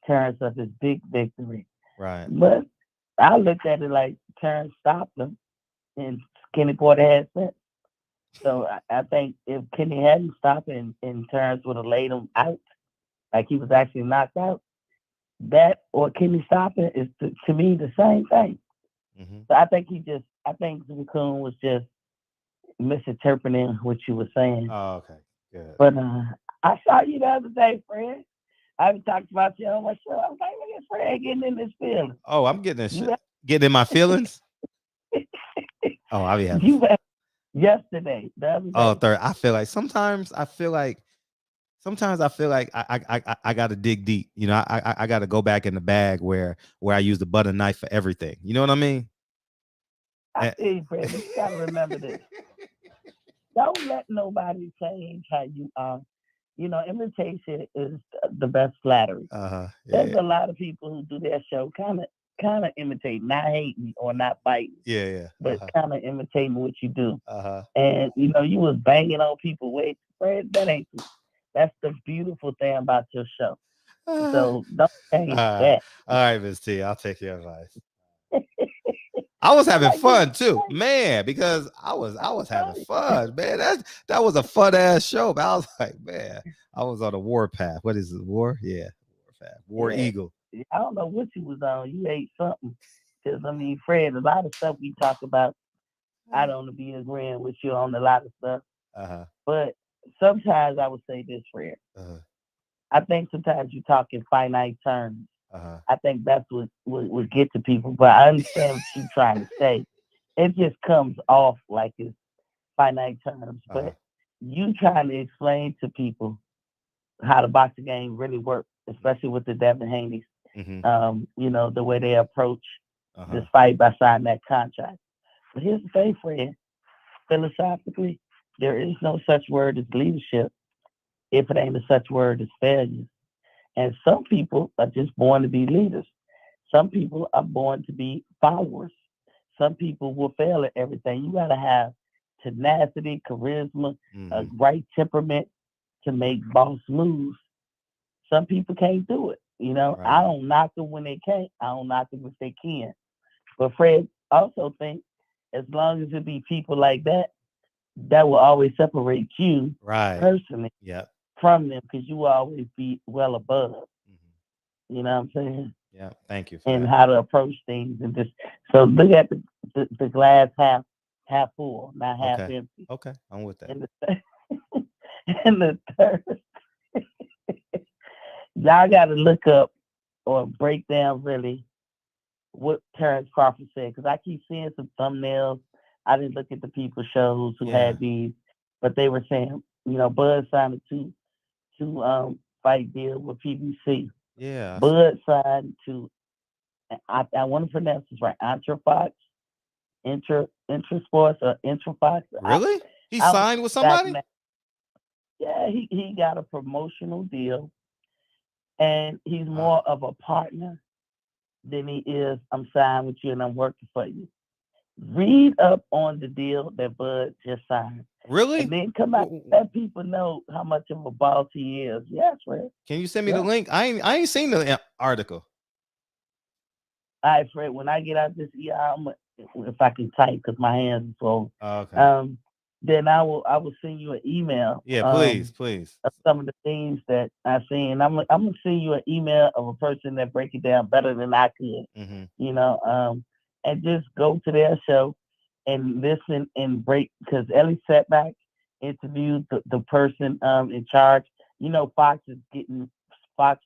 Terrence of his big victory. Right. But I looked at it like Terrence stopped him, and Kenny Porter had sense. So I think if Kenny hadn't stopped and Terrence would have laid him out, like he was actually knocked out, that or Kenny stopping is to me the same thing. Mm-hmm. So I think Raccoon was just misinterpreting what you were saying. Oh, okay. Good. But I saw you the other day, Fred. I was talking about you on my show. I was like, look at Fred getting in this feeling. Oh, I'm getting this shit. Getting in my feelings? Oh, I'll be happy. Yesterday, the other day. Oh, third. I feel like sometimes I feel like I gotta dig deep. You know, I gotta go back in the bag where I use the butter knife for everything. You know what I mean? I feel you, Fred, but you gotta remember this. Don't let nobody change how you are. You know, imitation is the best flattery. There's a lot of people who do their show kind of imitating, not hating or not biting. Yeah. But kind of imitating what you do. Uh-huh. And you know, you was banging on people. Wait, Fred, that ain't true. That's the beautiful thing about your show. So don't change that. All right, Miss T, I'll take your advice. I was having fun too, man, because I was having fun, man. That was a fun ass show. But I was like, man, I was on a war path. What is it? War? Yeah, war path. War Eagle. I don't know what you was on. You ate something. Because I mean, Fred, a lot of stuff we talk about, I don't be agreeing with you on a lot of stuff. But sometimes I would say this, Fred. I think sometimes you talk in finite terms. I think that's what would get to people. But I understand what you're trying to say. It just comes off like it's finite terms. But you trying to explain to people how the boxing game really works, especially with the Devin Haney's. You know, the way they approach this fight by signing that contract. But here's the thing, Fred. Philosophically, there is no such word as leadership if it ain't a such word as failure. And some people are just born to be leaders. Some people are born to be followers. Some people will fail at everything. You got to have tenacity, charisma, a right temperament to make boss moves. Some people can't do it. You know, I don't knock them when they can't. I don't knock them if they can. But Fred also think as long as it be people like that, that will always separate you personally from them because you will always be well above. You know what I'm saying? Yeah, thank you. And how to approach things and just so look at the glass half full, not half empty. Okay, I'm with that. And the third, y'all got to look up or break down really what Terrence Crawford said because I keep seeing some thumbnails. I didn't look at the people shows who had these, but they were saying, you know, Bud signed a two fight deal with PBC. Yeah. Bud signed to, I want to pronounce this right, Intrafox, Intrasports or Intrafox. Really? He signed with somebody? Yeah, he got a promotional deal, and he's more of a partner than he is, I'm signed with you and I'm working for you. Read up on the deal that Bud just signed. Really? And then come out and let people know how much of a boss he is. Yes, Fred. Can you send me the link? I ain't seen the article. All right, Fred. When I get out this if I can type because my hands are full. Then I will send you an email. Yeah, please. Of some of the things that I seen. I'm gonna send you an email of a person that break it down better than I could. You know, and just go to their show and listen and break because Ellie Setback interviewed the person in charge. You know, Fox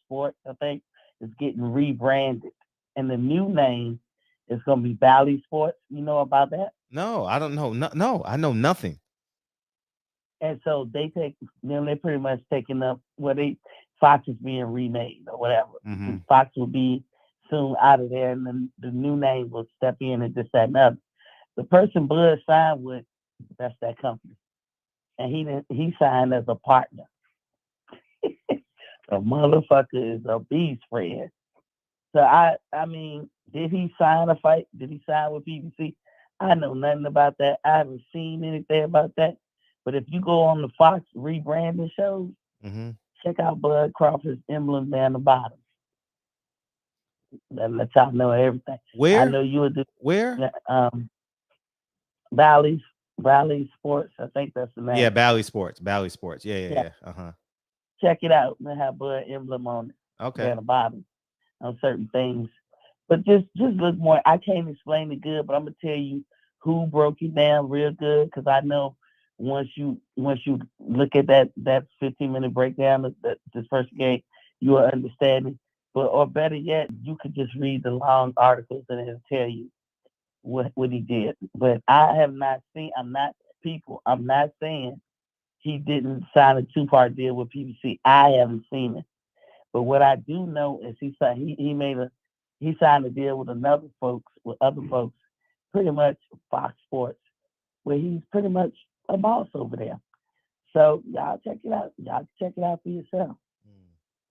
Sports, I think, is getting rebranded. And the new name is gonna be Bally Sports. You know about that? No, I don't know. No, I know nothing. And so they're pretty much taking up Fox is being remade or whatever. Fox will be soon out of there, and then the new name will step in and this, that, and other. The person Bud signed with, that's that company, and he signed as a partner. A motherfucker is a beast, friend. So I mean, did he sign a fight? Did he sign with PBC? I know nothing about that. I haven't seen anything about that. But if you go on the Fox rebranding shows, check out Bud Crawford's emblem down the bottom. That lets y'all know everything. Where? I know you would do. Where? Valley Sports. I think that's the name. Yeah, Valley Sports. Yeah. Check it out. They have Bud emblem on it. Okay. Down the bottom on certain things. But just look more. I can't explain it good, but I'm gonna tell you who broke it down real good, because I know once you look at that 15-minute breakdown that this person gave, you will understand it. But or better yet, you could just read the long articles and it'll tell you what he did. But I have not seen. I'm not saying he didn't sign a 2-part deal with PBC. I haven't seen it. But what I do know is he signed a deal with other folks, pretty much Fox Sports, where he's pretty much a boss over there. So y'all check it out. Y'all check it out for yourself.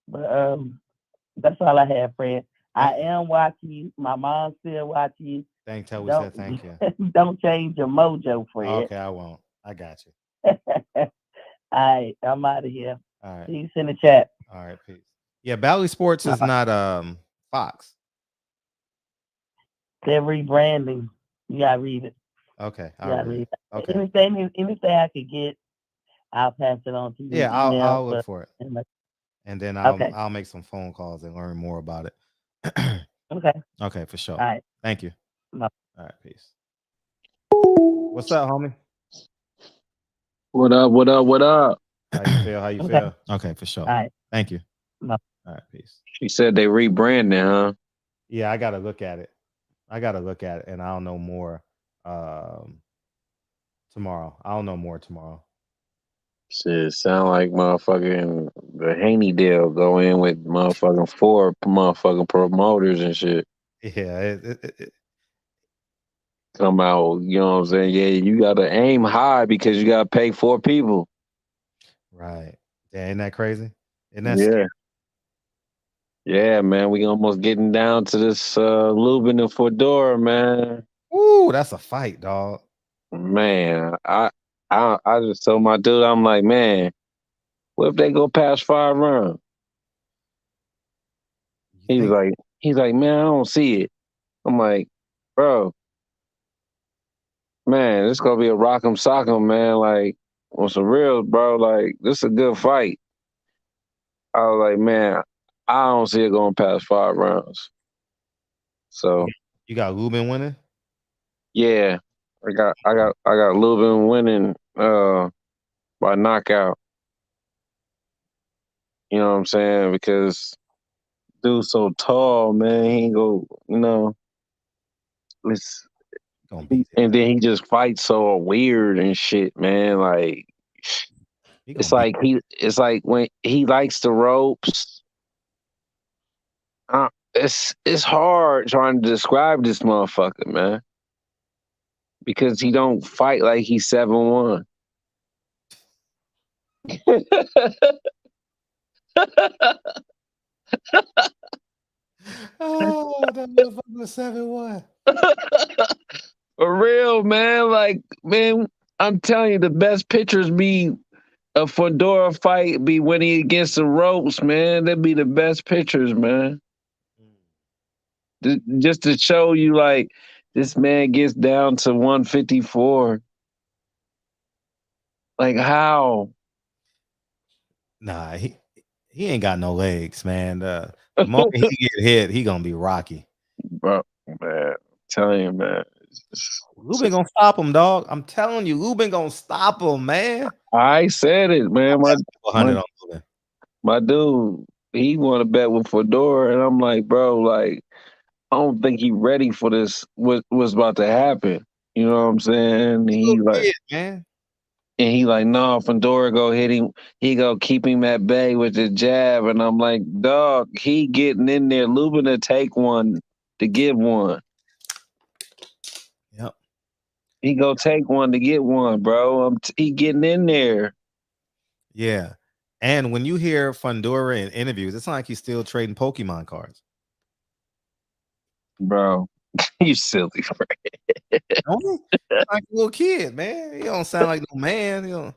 But that's all I have, Fred. I am watching you. My mom's still watching you. Thank you. We said thank you. Don't change your mojo, Fred. Okay, I won't. I got you. All right, I'm out of here. All right. Peace in the chat. All right, peace. Yeah, Valley Sports is not Fox. They're rebranding. You gotta read it. Okay. Read it. Okay. Anything I could get, I'll pass it on to you. Yeah, I'll look for it. And then I'll make some phone calls and learn more about it. Okay. Okay, for sure. All right. Thank you. No. All right, peace. What's up, homie? What up? How you feel? Okay, for sure. All right. Thank you. No. All right, peace. She said they rebranding, huh? Yeah, I gotta look at it. And I'll know more tomorrow. I'll know more tomorrow. Shit, sound like motherfucking the Haney deal go in with motherfucking 4 motherfucking promoters and shit. Yeah, Come out, you know what I'm saying? Yeah, you gotta aim high because you gotta pay 4 people. Right. Yeah, ain't that crazy? Yeah, man, we almost getting down to this Lubin and Fordura, man. Ooh, that's a fight, dog. Man, I just told my dude, I'm like, man, what if they go past 5 rounds? He's like, man, I don't see it. I'm like, bro, man, this gonna be a rock'em sock'em, man. Like, on some real, bro. Like, this is a good fight. I was like, man, I don't see it going past 5 rounds. So you got Lubin winning? Yeah, I got Lubin winning by knockout. You know what I'm saying? Because dude's so tall, man. He ain't go, and then he just fights so weird and shit, man. Like it's like when he likes the ropes. It's hard trying to describe this motherfucker, man. Because he don't fight like he's 7'1". Oh, that motherfucker 7'1". For real, man. Like, man, I'm telling you, the best pictures be a Fordura fight be when he against the ropes, man. That'd be the best pictures, man. Just to show you, like, this man gets down to 154. Like, how? Nah, he ain't got no legs, man. The moment he get hit, he gonna be rocky. Bro, man, I'm telling you, man. Lubin gonna stop him, dog. I'm telling you, Lubin gonna stop him, man. I said it, man. My dude, he want to bet with Fordura, and I'm like, bro, like, I don't think he ready for this. What's about to happen? You know what I'm saying? He like, man. And he like, no, Fordura go hit him. He go keep him at bay with the jab. And I'm like, dog, he getting in there. Lubin to take one to give one. Yep. He go take one to get one, bro. He getting in there. Yeah. And when you hear Fordura in interviews, it's not like he's still trading Pokemon cards. Bro, you silly, Fred. Like a little kid, man. He don't sound like no man. You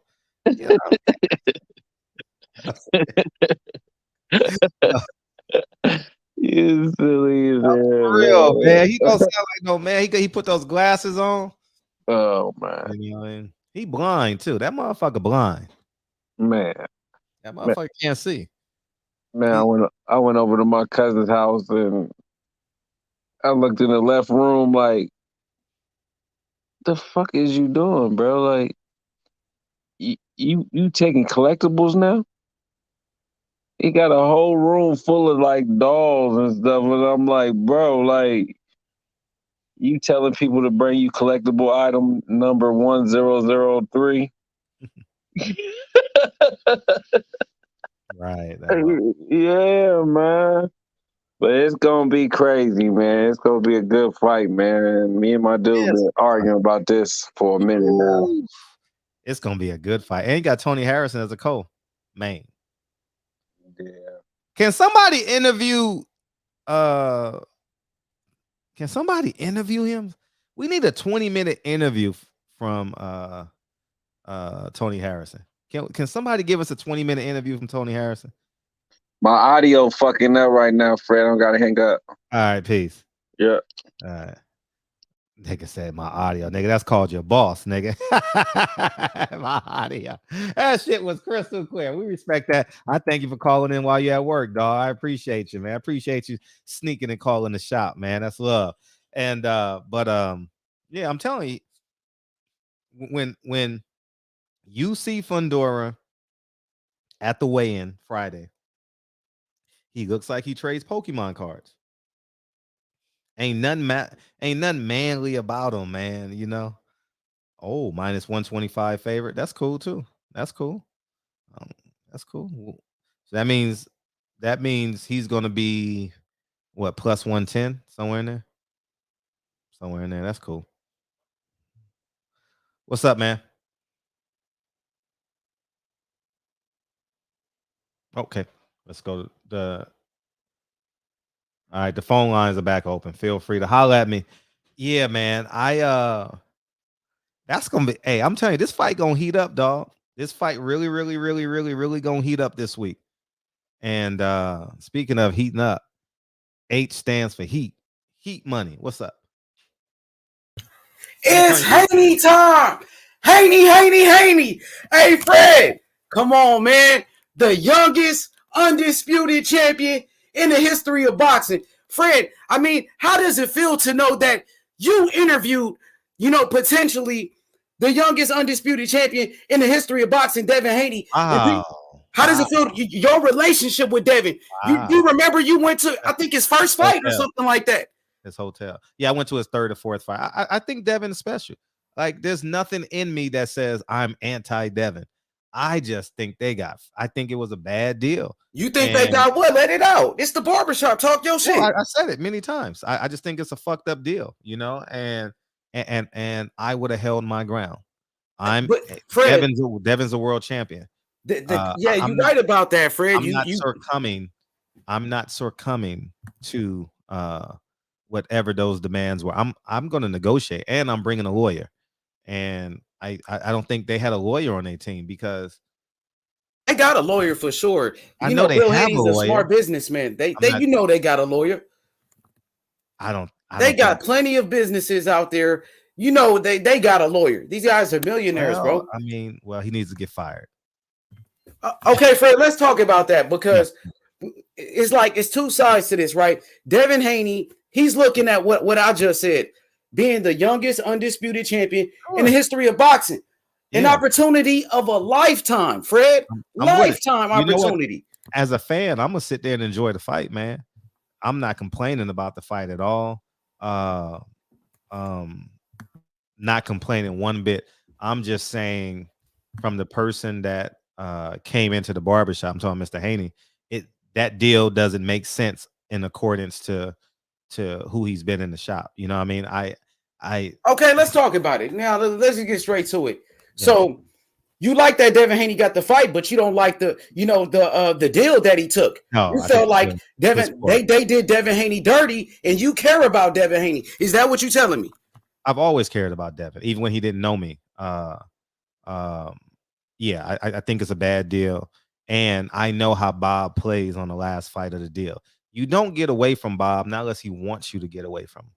You silly, for real, man. He don't sound like no man. He put those glasses on. Oh man, You know, he blind too. That motherfucker blind. Man, That motherfucker can't see. Man, I went over to my cousin's house and I looked in the left room like, the fuck is you doing, bro? Like, you taking collectibles now? He got a whole room full of like dolls and stuff, and I'm like, bro, like, you telling people to bring you collectible item number 1003? Right. Yeah, man. But it's gonna be crazy, man. It's gonna be a good fight, man. Me and my dude been arguing about this for a minute now. It's gonna be a good fight. And you got Tony Harrison as a co-main. Yeah. Can somebody interview him? We need a 20-minute interview from Tony Harrison. Can somebody give us a 20-minute interview from Tony Harrison? My audio fucking up right now, Fred. I don't gotta hang up. All right, peace. Yeah. All right. Nigga said my audio. Nigga, that's called your boss, nigga. My audio. That shit was crystal clear. We respect that. I thank you for calling in while you're at work, dog. I appreciate you, man. I appreciate you sneaking and calling the shop, man. That's love. And yeah, I'm telling you, when you see Fordura at the weigh-in Friday, he looks like he trades Pokemon cards. Ain't nothing manly about him, man. You know. Oh, minus 125 favorite. That's cool too. That's cool. That's cool. So that means he's gonna be what, plus 110 somewhere in there. Somewhere in there. That's cool. What's up, man? Okay, let's go to the. All right, the phone lines are back open. Feel free to holler at me. Yeah, man. That's gonna be. Hey, I'm telling you, this fight gonna heat up, dog. This fight really gonna heat up this week. And speaking of heating up, H stands for heat. Heat money. What's up? It's Haney time. Haney. Hey, Fred, come on, man. The youngest undisputed champion in the history of boxing. Fred, I mean, how does it feel to know that you interviewed, potentially the youngest undisputed champion in the history of boxing, Devin Haney? Wow. How does it feel, your relationship with Devin? Wow. You remember you went to, I think, his first fight or something like that. His hotel. Yeah, I went to his third or fourth fight. I think Devin is special. Like, there's nothing in me that says I'm anti-Devin. I just think I think it was a bad deal. You think they got what? Let it out. It's the barbershop. Talk your shit. I said it many times. I just think it's a fucked up deal, and I would have held my ground. Fred, Devin's a world champion. You're right about that, Fred. I'm not succumbing to whatever those demands were. I'm going to negotiate, and I'm bringing a lawyer. And I don't think they had a lawyer on their team because they got a lawyer for sure. I know they have a lawyer. Smart businessman. They they got a lawyer. They got plenty of businesses out there. They got a lawyer. These guys are millionaires, bro. I mean, he needs to get fired. Okay, Fred, let's talk about that because it's two sides to this, right? Devin Haney, he's looking at what I just said, being the youngest undisputed champion in the history of boxing. An opportunity of a lifetime, Fred. Lifetime opportunity. As a fan, I'm gonna sit there and enjoy the fight, man. I'm not complaining about the fight at all. Not complaining one bit. I'm just saying, from the person that came into the barbershop, I'm talking Mr. Haney, that deal doesn't make sense in accordance to who he's been in the shop. You know what I mean? Okay, let's talk about it. Now let's get straight to it. Yeah. So you like that Devin Haney got the fight, but you don't like the deal that he took. No, you felt like Devin they did Devin Haney dirty, and you care about Devin Haney. Is that what you're telling me? I've always cared about Devin, even when he didn't know me. Yeah, I think it's a bad deal. And I know how Bob plays on the last fight of the deal. You don't get away from Bob, not unless he wants you to get away from him.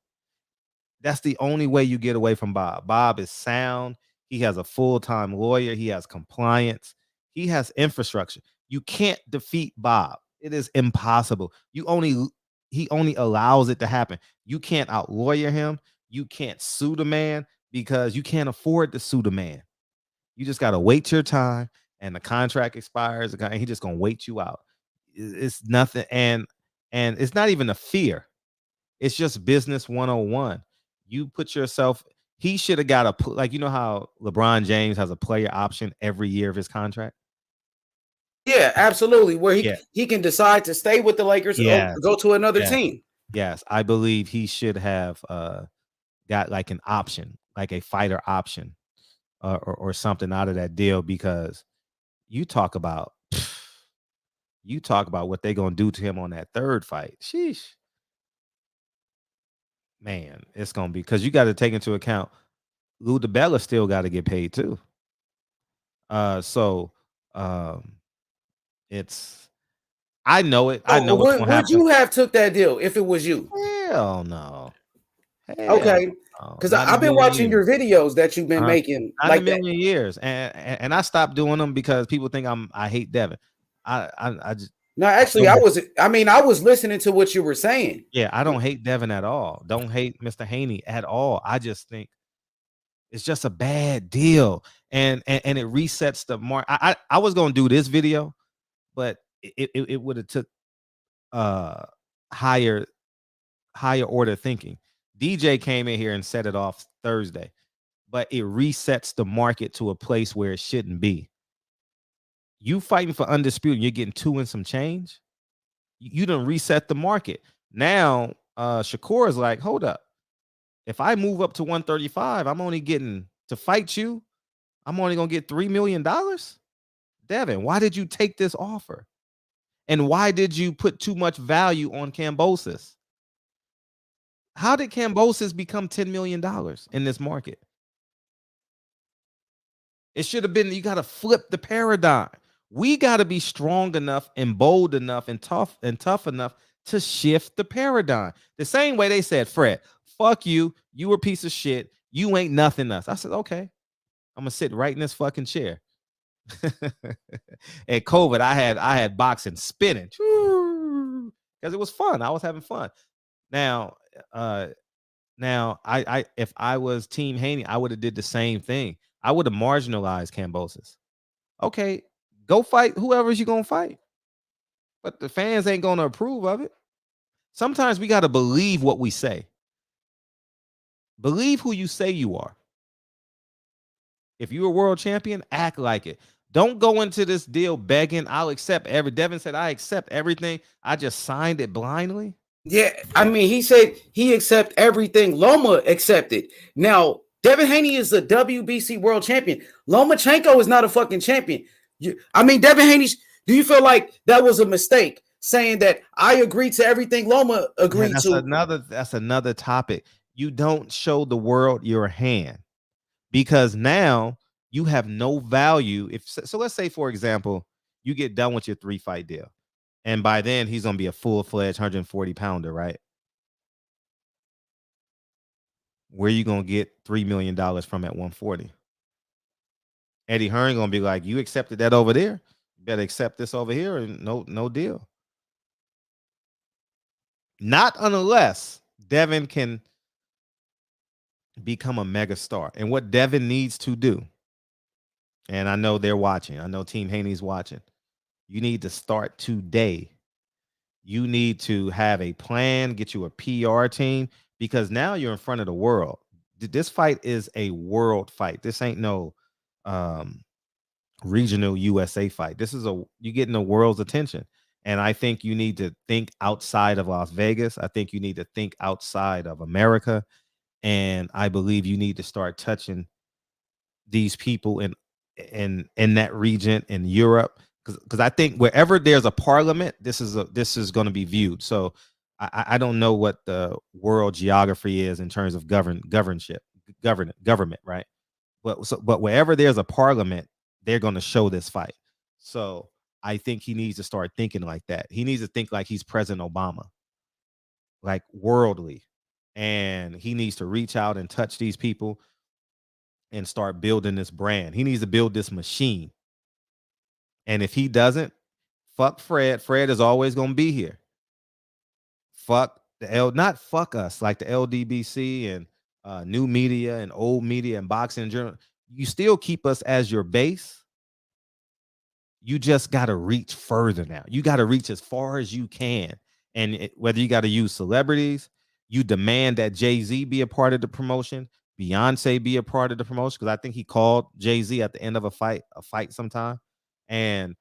That's the only way you get away from Bob. Bob is sound. He has a full-time lawyer. He has compliance. He has infrastructure. You can't defeat Bob. It is impossible. He only allows it to happen. You can't out-lawyer him. You can't sue the man because you can't afford to sue the man. You just got to wait your time, and the contract expires, and he's just gonna wait you out. It's nothing, and it's not even a fear. It's just business 101. You put yourself. He should have got like, you know how LeBron James has a player option every year of his contract. Yeah, absolutely. Where he can decide to stay with the Lakers or go to another team. Yes, I believe he should have got like an option, like a fighter option. Or something out of that deal, because you talk about what they're gonna do to him on that third fight. Sheesh, man, it's gonna be, because you got to take into account Lou DiBella still got to get paid too. It's I know it. I know what's gonna happen. Would you have took that deal if it was you? Hell no. Okay. Because I've been watching your videos that you've been making like a million years, and I stopped doing them because people think I hate Devin. I just no, actually, I was listening to what you were saying. Yeah, I don't hate Devin at all. Don't hate Mr. Haney at all. I just think it's just a bad deal, and it resets the mark. I was gonna do this video, but it would have took higher order thinking. DJ came in here and set it off Thursday, but it resets the market to a place where it shouldn't be. You fighting for undisputed, you're getting 2 and some change. You done reset the market. Now, Shakur is like, hold up. If I move up to 135, I'm only getting to fight you. I'm only going to get $3 million. Devin, why did you take this offer? And why did you put too much value on Kambosos? How did Kambosos become $10 million in this market? It should have been, you got to flip the paradigm. We got to be strong enough and bold enough and tough enough to shift the paradigm. The same way they said, Fred, fuck you. You were a piece of shit. You ain't nothing else. I said, okay, I'm going to sit right in this fucking chair. At COVID, I had boxing spinning because it was fun. I was having fun. Now, I if I was Team Haney, I would have did the same thing. I would have marginalized Kambosos. Okay, go fight whoever you're gonna fight, but the fans ain't gonna approve of it. Sometimes we gotta believe what we say. Believe who you say you are. If you're a world champion, act like it. Don't go into this deal begging, I'll accept Devin said, I accept everything. I just signed it blindly. Yeah, I mean, he said he accept everything Loma accepted. Now, Devin Haney is a WBC world champion. Lomachenko is not a fucking champion. Devin Haney, do you feel like that was a mistake saying that I agree to everything Loma agreed to? That's another topic. You don't show the world your hand, because now you have no value. So let's say, for example, you get done with your 3-fight deal. And by then, he's going to be a full-fledged 140-pounder, right? Where you going to get $3 million from at 140? Eddie Hearn going to be like, you accepted that over there? You better accept this over here, and no deal. Not unless Devin can become a mega star. And what Devin needs to do, and I know they're watching. I know Team Haney's watching. You need to start today. You need to have a plan, get you a PR team, because now you're in front of the world. This fight is a world fight. This ain't no regional USA fight. You're getting the world's attention. And I think you need to think outside of Las Vegas. I think you need to think outside of America. And I believe you need to start touching these people in in that region in Europe, because I think wherever there's a parliament, this is going to be viewed. So I don't know what the world geography is in terms of government, right? But wherever there's a parliament, they're going to show this fight. So I think he needs to start thinking like that. He needs to think like he's President Obama, like worldly, and he needs to reach out and touch these people and start building this brand. He needs to build this machine. And if he doesn't, fuck Fred. Fred is always going to be here. Fuck not fuck us, like the LDBC and new media and old media and boxing and journal. You still keep us as your base. You just got to reach further now. You got to reach as far as you can. And whether you got to use celebrities, you demand that Jay-Z be a part of the promotion, Beyonce be a part of the promotion, because I think he called Jay-Z at the end of a fight sometime. And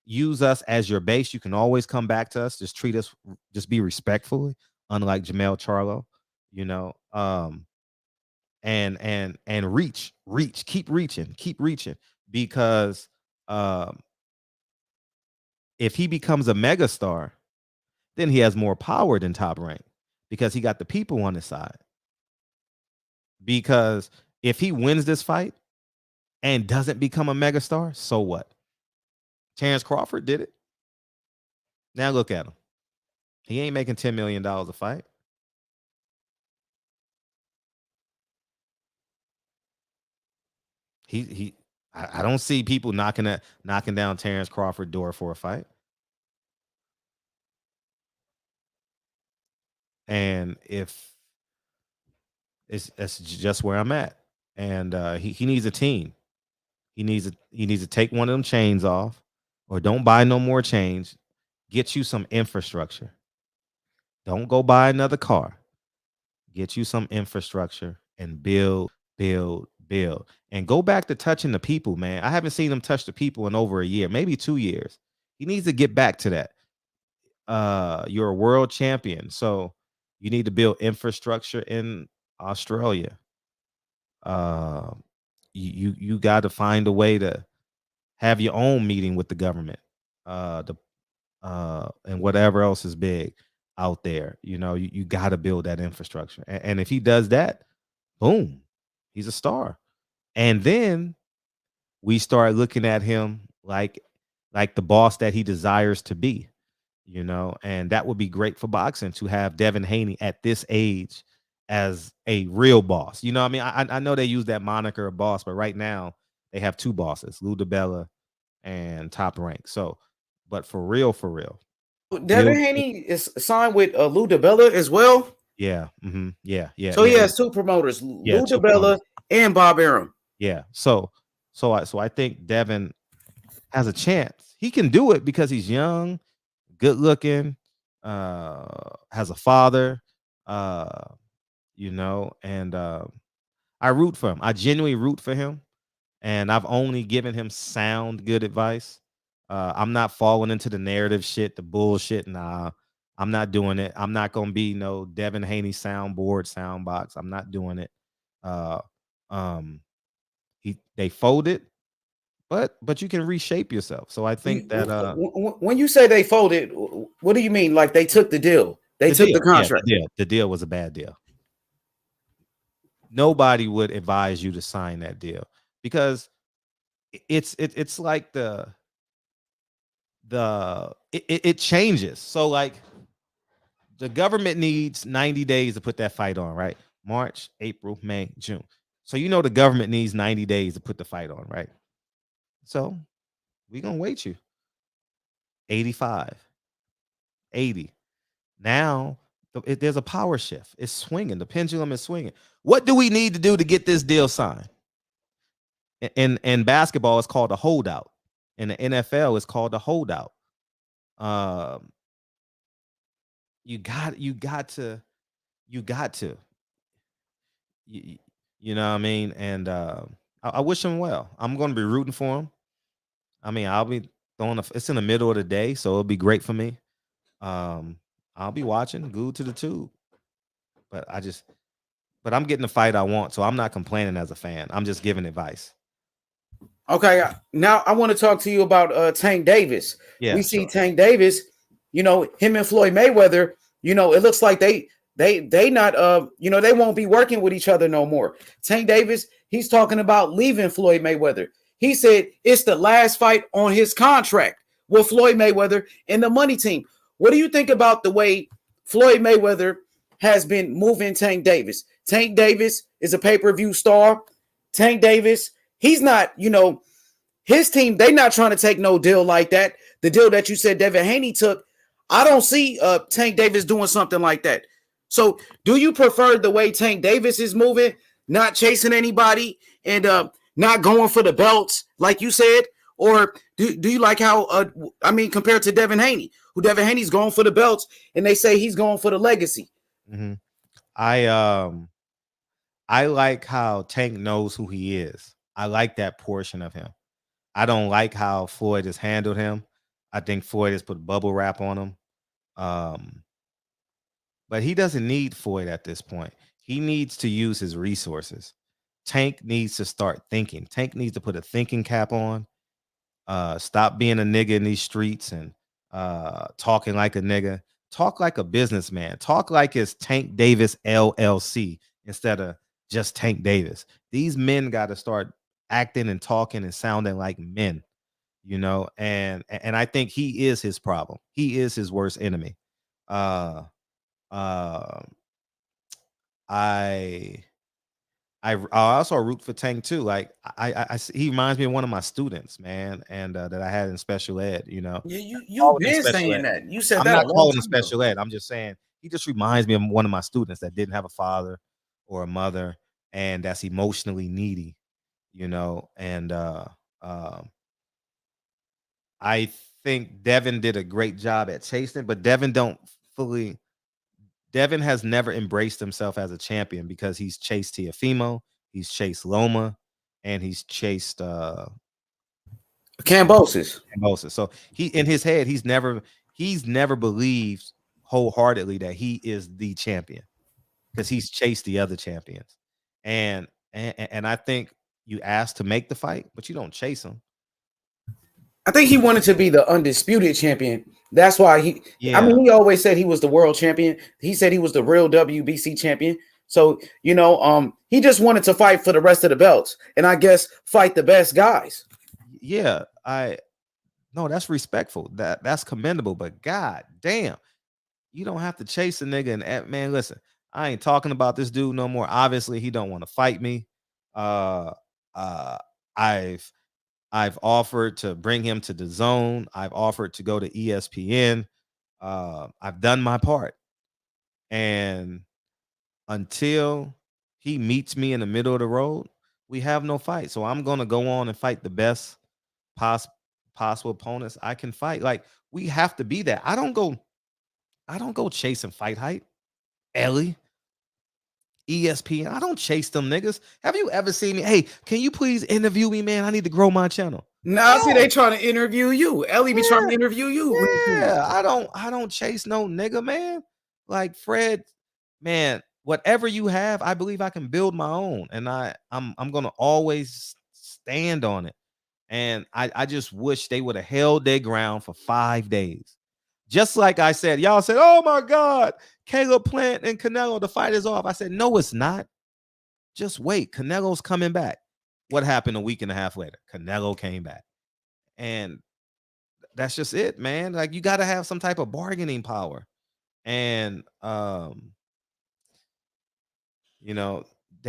use us as your base. You can always come back to us. Just treat us, just be respectful, unlike Jamel Charlo, and reach, keep reaching, because if he becomes a megastar, then he has more power than Top Rank, because he got the people on his side. Because if he wins this fight and doesn't become a megastar, so what? Terrence Crawford did it. Now look at him. He ain't making $10 million a fight. I don't see people knocking down Terrence Crawford door for a fight. And if that's just where I'm at. And he needs a team. He needs to take one of them chains off, or don't buy no more chains. Get you some infrastructure. Don't go buy another car. Get you some infrastructure and build. And go back to touching the people, man. I haven't seen him touch the people in over a year, maybe 2 years. He needs to get back to that. You're a world champion, so you need to build infrastructure in Australia. You got to find a way to have your own meeting with the government, and whatever else is big out there. You got to build that infrastructure, and if he does that, boom, he's a star. And then we start looking at him like the boss that he desires to be, and that would be great for boxing, to have Devin Haney at this age as a real boss. I mean, I know they use that moniker of boss, but right now they have two bosses, Lou DiBella and Top Rank. So, but for real, Devin Haney is signed with Lou DiBella as well. Yeah. Yeah. So he has two promoters, Lou DiBella and Bob Arum. Yeah. So I think Devin has a chance. He can do it because he's young, good looking, has a father, and I root for him. I genuinely root for him, and I've only given him sound, good advice. I'm not falling into the narrative shit, the bullshit. Nah, I'm not doing it. I'm not gonna be no Devin Haney soundboard, soundbox. I'm not doing it. They folded, but you can reshape yourself. So I think that when you say they folded, what do you mean? Like they took the deal? They took the contract. Yeah, the deal was a bad deal. Nobody would advise you to sign that deal, because it's like it changes. So like the government needs 90 days to put that fight on, right? March, April, May, June. So the government needs 90 days to put the fight on, right? So we're going to wait you 85, 80. Now there's a power shift. It's swinging. The pendulum is swinging. What do we need to do to get this deal signed? In basketball, it's called a holdout. In the NFL, it's called a holdout. You got to. You know what I mean? And I wish him well. I'm going to be rooting for him. I mean, I'll be it's in the middle of the day, so it'll be great for me. I'll be watching, glued to the tube. But I'm getting the fight I want, so I'm not complaining as a fan. I'm just giving advice. Okay, now I want to talk to you about Tank Davis. Yeah, We see Tank Davis, him and Floyd Mayweather, it looks like they not they won't be working with each other no more. Tank Davis, he's talking about leaving Floyd Mayweather. He said it's the last fight on his contract with Floyd Mayweather and the money team. What do you think about the way Floyd Mayweather has been moving Tank Davis? Tank Davis is a pay-per-view star. Tank Davis, he's not, his team, they not trying to take no deal like that. The deal that you said Devin Haney took, I don't see Tank Davis doing something like that. So do you prefer the way Tank Davis is moving, not chasing anybody and not going for the belts, like you said? Or do you like how, compared to Devin Haney, who Devin Haney's going for the belts and they say he's going for the legacy? Mm-hmm. I like how Tank knows who he is. I like that portion of him. I don't like how Floyd has handled him. I think Floyd has put bubble wrap on him. But he doesn't need Floyd at this point. He needs to use his resources. Tank needs to start thinking. Tank needs to put a thinking cap on. Stop being a nigga in these streets and talking like a nigga. Talk like a businessman. Talk like it's Tank Davis LLC instead of just Tank Davis. These men got to start acting and talking and sounding like men, and I think he is his problem. He is his worst enemy. I also root for Tank too. Like he reminds me of one of my students, man, and that I had in special ed. You've been saying that. You said I'm that. not calling him special ed. I'm just saying he just reminds me of one of my students that didn't have a father or a mother, and that's emotionally needy. And I think Devin did a great job at chasing, but Devin has never embraced himself as a champion because he's chased Teofimo, he's chased Loma, and he's chased Kambosos. So he, in his head, he's never believed wholeheartedly that he is the champion because he's chased the other champions. And I think you ask to make the fight, but you don't chase him. I think he wanted to be the undisputed champion. That's why he always said he was the world champion. He said he was the real WBC champion. So, he just wanted to fight for the rest of the belts and I guess fight the best guys. Yeah, no, that's respectful. That's commendable, but god damn, you don't have to chase a nigga. And man, listen, I ain't talking about this dude no more. Obviously, he don't want to fight me. I've offered to bring him to the zone. I've offered to go to ESPN. I've done my part. And until he meets me in the middle of the road, we have no fight. So I'm going to go on and fight the best possible opponents I can fight. Like, we have to be that. I don't go chasing fight hype. Ellie, ESPN. I don't chase them niggas. Have you ever seen me? Hey, can you please interview me, man? I need to grow my channel. Nah, see, they trying to interview you. Ellie be trying to interview you. Yeah, I don't chase no nigga, man. Like, Fred, man, whatever you have, I believe I can build my own, and I'm gonna always stand on it. And I just wish they would have held their ground for 5 days. Just like I said, y'all said, oh my God, Caleb Plant and Canelo, the fight is off. I said, no, it's not. Just wait. Canelo's coming back. What happened a week and a half later? Canelo came back. And that's just it, man. Like, you got to have some type of bargaining power. And, they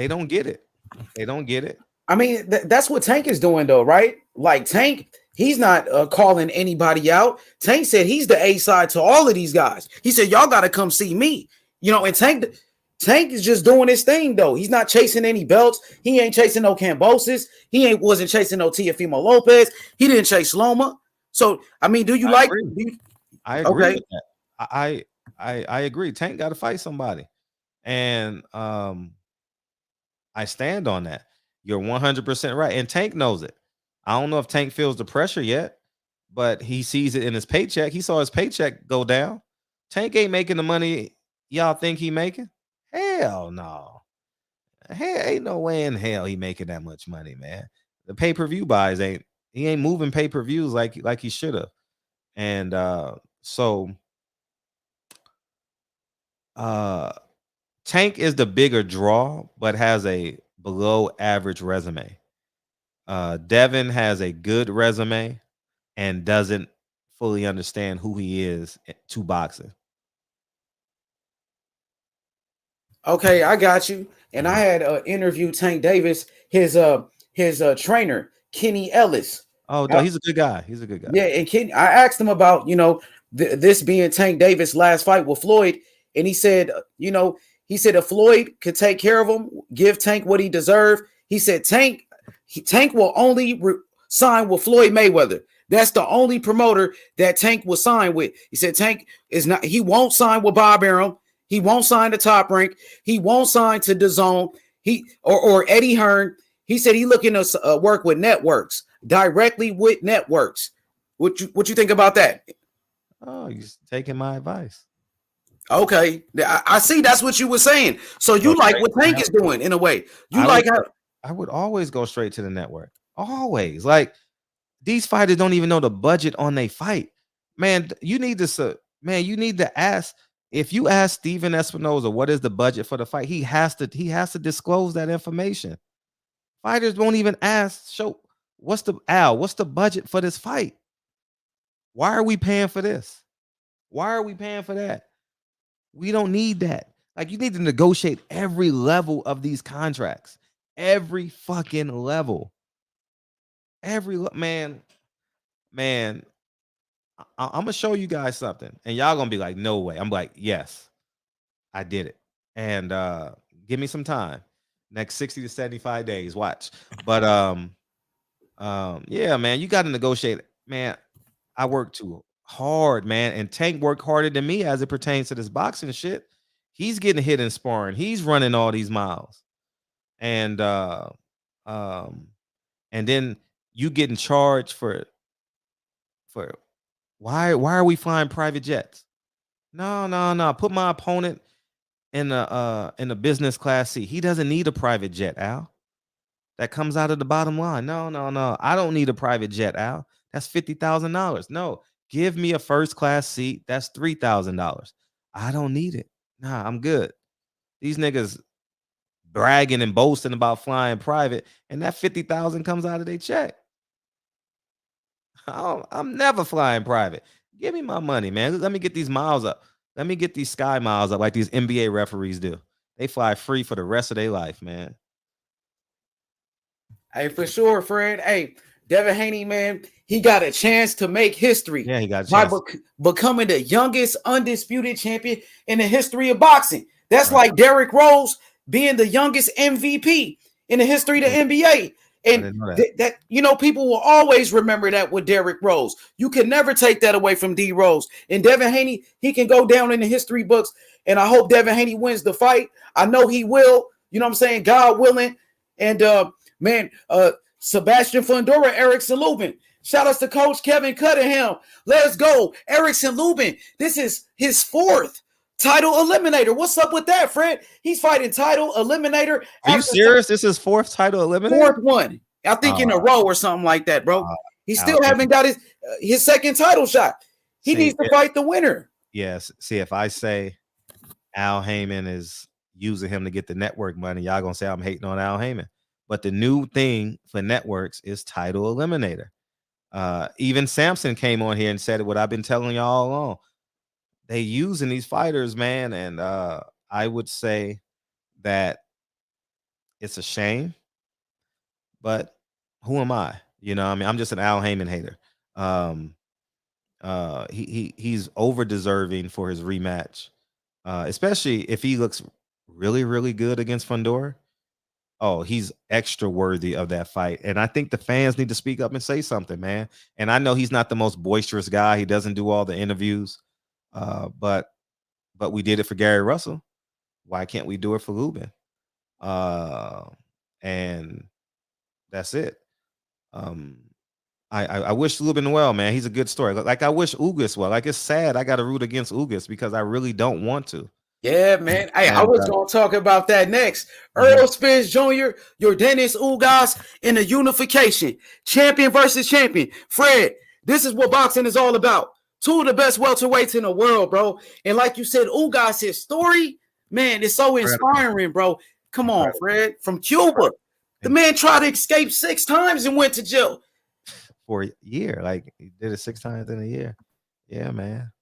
don't get it. They don't get it. I mean, that's what Tank is doing, though, right? Like, Tank, he's not calling anybody out. Tank said he's the A side to all of these guys. He said, y'all got to come see me. And Tank is just doing his thing, though. He's not chasing any belts. He ain't chasing no Kambosos. He wasn't chasing no Teofimo Lopez. He didn't chase Loma. So, I mean, do you like? I agree with that. I agree. Tank got to fight somebody, and I stand on that. You're 100% right, and Tank knows it. I don't know if Tank feels the pressure yet, but he sees it in his paycheck. He saw his paycheck go down. Tank ain't making the money y'all think he making. Hell no. Hey, ain't no way in hell he making that much money, man. The pay-per-view buys he ain't moving pay-per-views like he should have. And so Tank is the bigger draw, but has a below average resume. Devin has a good resume and doesn't fully understand who he is to boxing. Okay, I got you. And I had interviewed Tank Davis, his trainer, Kenny Ellis. Oh, no, he's a good guy. He's a good guy. Yeah, and I asked him about, this being Tank Davis' last fight with Floyd, and he said, if Floyd could take care of him, give Tank what he deserved, he said Tank will only sign with Floyd Mayweather. That's the only promoter that Tank will sign with. He said Tank he won't sign with Bob Arum. He won't sign to Top Rank. He won't sign to DAZN. Or Eddie Hearn. He said he looking to work with networks, directly with networks. What you think about that? Oh, he's taking my advice. Okay, I see. That's what you were saying. So you like what Tank is doing in a way. I would always go straight to the network. Always. Like, these fighters don't even know the budget on their fight. Man, you need to ask. If you ask Steven Espinoza what is the budget for the fight, he has to disclose that information. Fighters won't even ask. What's the budget for this fight? Why are we paying for this? Why are we paying for that? We don't need that. Like, you need to negotiate every level of these contracts. Every fucking level. Man. I'm gonna show you guys something, and y'all gonna be like, no way. I'm like, yes, I did it. And give me some time. Next 60 to 75 days. Watch. But yeah, man, you gotta negotiate. Man, I work too hard, man. And Tank worked harder than me as it pertains to this boxing shit. He's getting hit in sparring. He's running all these miles. And then you getting charged for why are we flying private jets? No. Put my opponent in a business class seat. He doesn't need a private jet, Al. That comes out of the bottom line. No. I don't need a private jet, Al. That's $50,000. No, give me a first class seat. That's $3,000. I don't need it. Nah, I'm good. These niggas bragging and boasting about flying private, and that $50,000 comes out of their check. I'm never flying private. Give me my money, man. Let me get these miles up. Let me get these sky miles up like these NBA referees do. They fly free for the rest of their life, man. Hey, for sure, Fred. Hey, Devin Haney, man, he got a chance to make history. Yeah, he got a chance. By becoming the youngest undisputed champion in the history of boxing. That's right. Like Derrick Rose being the youngest MVP in the history of the NBA. And that people will always remember that with Derrick Rose. You can never take that away from D Rose. And Devin Haney, he can go down in the history books. And I hope Devin Haney wins the fight. I know he will. You know what I'm saying? God willing. And Sebastian Fordura, Erickson Lubin. Shout out to Coach Kevin Cunningham. Let's go. Erickson Lubin. This is his fourth title eliminator. What's up with that, Fred? He's fighting title eliminator. Are you serious? This is fourth title eliminator? Fourth one. I think in a row or something like that, bro. He still haven't got his second title shot. He needs to fight the winner. Yes. See, if I say Al Haymon is using him to get the network money, y'all gonna say I'm hating on Al Haymon. But the new thing for networks is title eliminator. Even Samson came on here and said what I've been telling y'all all along. They using these fighters, man, and I would say that it's a shame. But who am I? You know, I mean, I'm just an Al Haymon hater. He's over deserving for his rematch, especially if he looks really, really good against Fordura. Oh, he's extra worthy of that fight. And I think the fans need to speak up and say something, man. And I know he's not the most boisterous guy. He doesn't do all the interviews. But we did it for Gary Russell. Why can't we do it for Lubin? And that's it. I wish Lubin well, man. He's a good story. Like I wish Ugas well. Like, it's sad I got to root against Ugas because I really don't want to. Yeah, man. Hey, I And, was gonna talk about that next. Earl Spence Jr., your Dennis Ugas in the unification. Champion versus champion. Fred, this is what boxing is all about. Two of the best welterweights in the world, bro. And like you said, Ugas, his story, man, it's so inspiring, bro. Come on, Fred. From Cuba. The man tried to escape 6 times and went to jail. For a year. Like, he did it 6 times in a year. Yeah, man.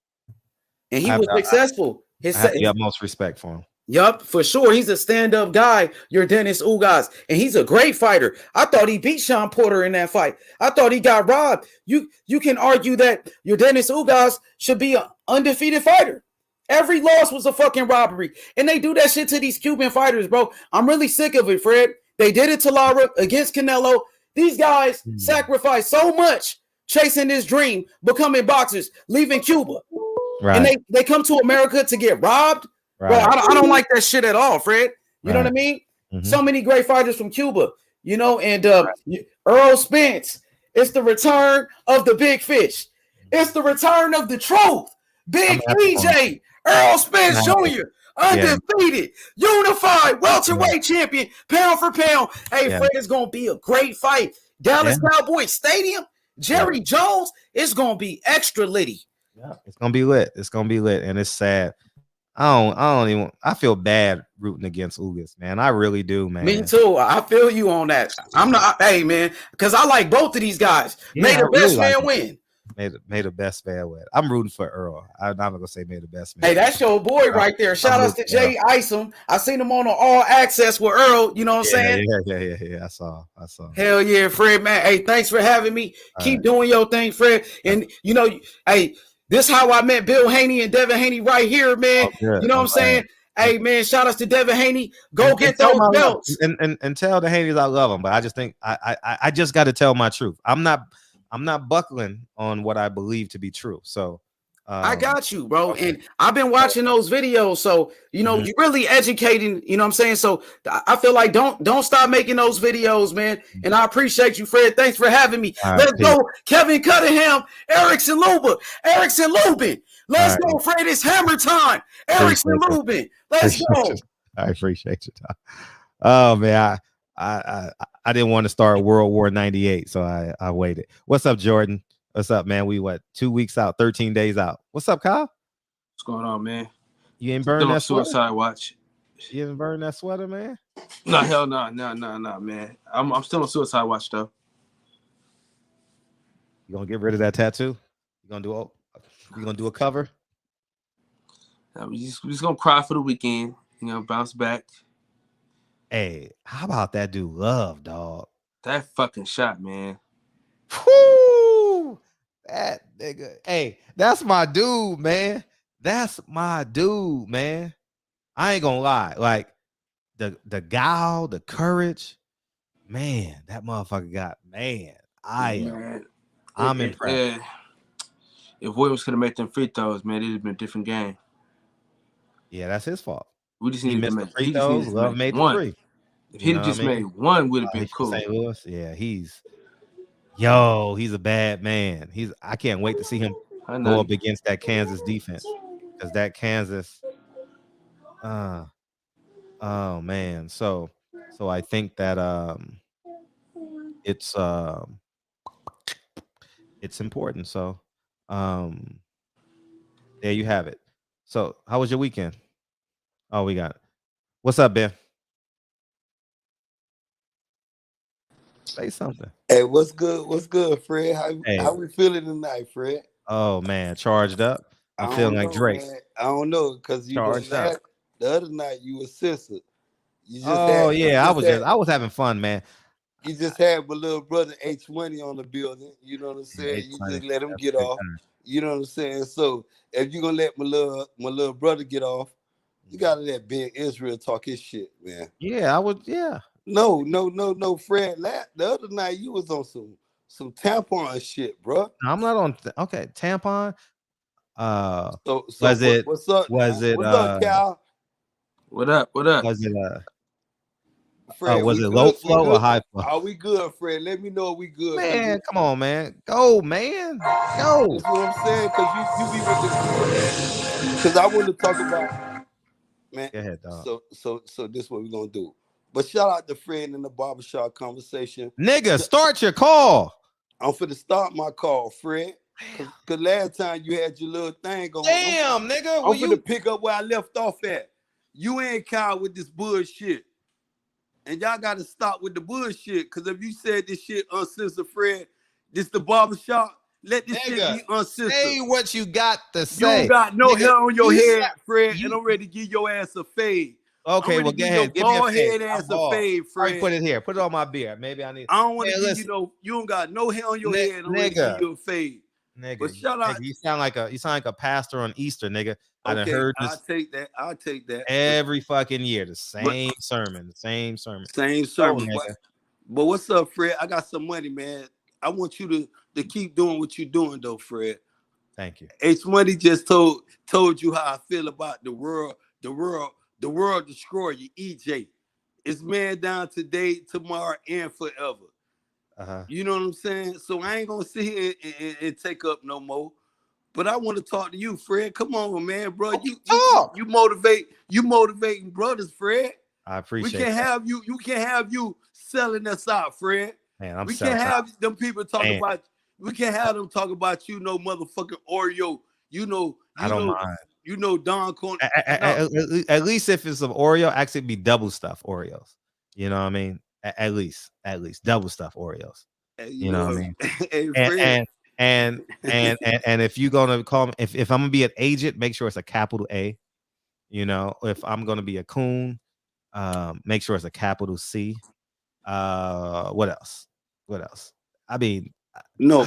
And he was successful. I have the utmost respect for him. Yup, for sure. He's a stand-up guy, your Dennis Ugas. And he's a great fighter. I thought he beat Sean Porter in that fight. I thought he got robbed. You can argue that your Dennis Ugas should be an undefeated fighter. Every loss was a fucking robbery. And they do that shit to these Cuban fighters, bro. I'm really sick of it, Fred. They did it to Lara against Canelo. These guys sacrificed so much chasing this dream, becoming boxers, leaving Cuba. Right. And they come to America to get robbed. Right. Bro, I don't like that shit at all, Fred. You know what I mean? So many great fighters from Cuba, you know, and Earl Spence. It's the return of the big fish. It's the return of the truth. Big EJ, Earl Spence Jr., undefeated, unified welterweight champion, pound for pound. Hey, Fred, it's going to be a great fight. Dallas Cowboys Stadium, Jerry Jones, it's going to be extra litty. Yeah, it's gonna be lit. It's gonna be lit, and it's sad. I feel bad rooting against Ugas, man. I really do, man. Me too. I feel you on that. I'm not, hey, man, because I like both of these guys. May the best man win. May the best man win. I'm rooting for Earl. I'm not gonna say may the best man. Hey, that's your boy right there. Shout out to Jay Isom. I seen him on the All Access with Earl. You know what I'm saying? Yeah. I saw. Hell yeah, Fred, man. Hey, thanks for having me. Keep doing your thing, Fred. And you know, hey. This is how I met Bill Haney and Devin Haney right here, man. You know what I'm saying? Hey, man, shout outs to Devin Haney. Go get those belts. And tell the Haneys I love them, but I just think I just got to tell my truth. I'm not buckling on what I believe to be true. So I got you, bro. And I've been watching those videos. So, you know, you're really educating, you know what I'm saying? So I feel like don't stop making those videos, man. And I appreciate you, Fred. Thanks for having me. Let's go. Kevin Cunningham, Erickson Lubin. Let's go, Fred. It's hammer time. Erickson Lubin. Let's go. I appreciate you, Tom. Oh, man. I didn't want to start World War 98, so I waited. What's up, Jordan? What's up, man? We 2 weeks out, 13 days out. What's up, Kyle? What's going on, man? You ain't burned that sweater? Suicide watch. You didn't burn that sweater, man? No, hell no, man. I'm still on suicide watch though. You gonna get rid of that tattoo? You gonna do a cover? We just gonna cry for the weekend. You know, bounce back. Hey, how about that dude Love, dog? That fucking shot, man. Whoo! That nigga. Hey, that's my dude, man. That's my dude, man. I ain't gonna lie. Like the guile, the courage, man, that motherfucker got, man. I'm impressed. Yeah. If Williams could have made them free throws, man, it'd have been a different game. Yeah, that's his fault. We just need to make free throws. Love made the three. If he'd have just made one, would have been cool. St. Louis, yeah, he's a bad man. I can't wait to see him go up against that Kansas defense, because that Kansas, oh man. So I think that it's important. So there you have it. So how was your weekend? Oh, we got it. What's up, Ben? Say something. Hey, what's good? What's good, Fred? How we feeling tonight, Fred? Oh man, charged up. I'm feeling like Drake. Man. I don't know, because you the other night you were censored. I was having fun, man. You just had my little brother H-Money on the building. You know what I'm saying? You just let him get off. You know what I'm saying? So if you're gonna let my little brother get off, you gotta let Big Israel talk his shit, man. Yeah, I would. Yeah. No, Fred. The other night you was on some tampon shit, bro. I'm not on. Okay, tampon. So was it? What's up? Was it? What's up, Cal? What up? Was it? Fred, was it low flow or high flow? Are we good, Fred? Let me know if we good. Man, come on, man. Go, man. Go. That's what I'm saying, because you be with this. Because I want to talk about. Man, Go ahead, dog. So this is what we're gonna do. But shout out to Fred in the barbershop conversation. Nigga, start your call. I'm finna start my call, Fred. Cause last time you had your little thing going. Damn, nigga. I'm finna pick up where I left off at. You ain't Kyle with this bullshit. And y'all gotta stop with the bullshit. Cause if you said this shit uncensored, Fred, this the barbershop. Let this shit be uncensored. Say what you got to say. You don't got no hair on your head, Fred, and I'm ready to give your ass a fade. Okay, well, go ahead. Give me a head ass a fade, Fred. Put it here. Put it on my beard. Maybe I need. I don't want to give you you don't got no hair on your head. I'm ready to give you a fade. Nigga, but shout out. Nigga, you sound like a pastor on Easter, nigga. I done heard this. I'll take that. Every fucking year, the same sermon. But what's up, Fred? I got some money, man. I want you to keep doing what you're doing, though, Fred. Thank you. H Money just told you how I feel about the world destroyer, EJ. It's man down today, tomorrow, and forever. You know what I'm saying? So I ain't gonna sit here and take up no more. But I want to talk to you, Fred. Come on, man, bro. You motivating brothers, Fred. I appreciate. We can't have you. You can't have you selling us out, Fred. Man, we can't have them people talking about. We can't have them talk about you, no motherfucking Oreo. I don't mind. You know Don Corn. At least if it's of Oreo, actually be double stuffed Oreos. You know what I mean? At least double stuffed Oreos. You know what I mean? Hey, and if you're gonna call me, if I'm gonna be an agent, make sure it's a capital A. You know, if I'm gonna be a coon, make sure it's a capital C. What else? I mean, no.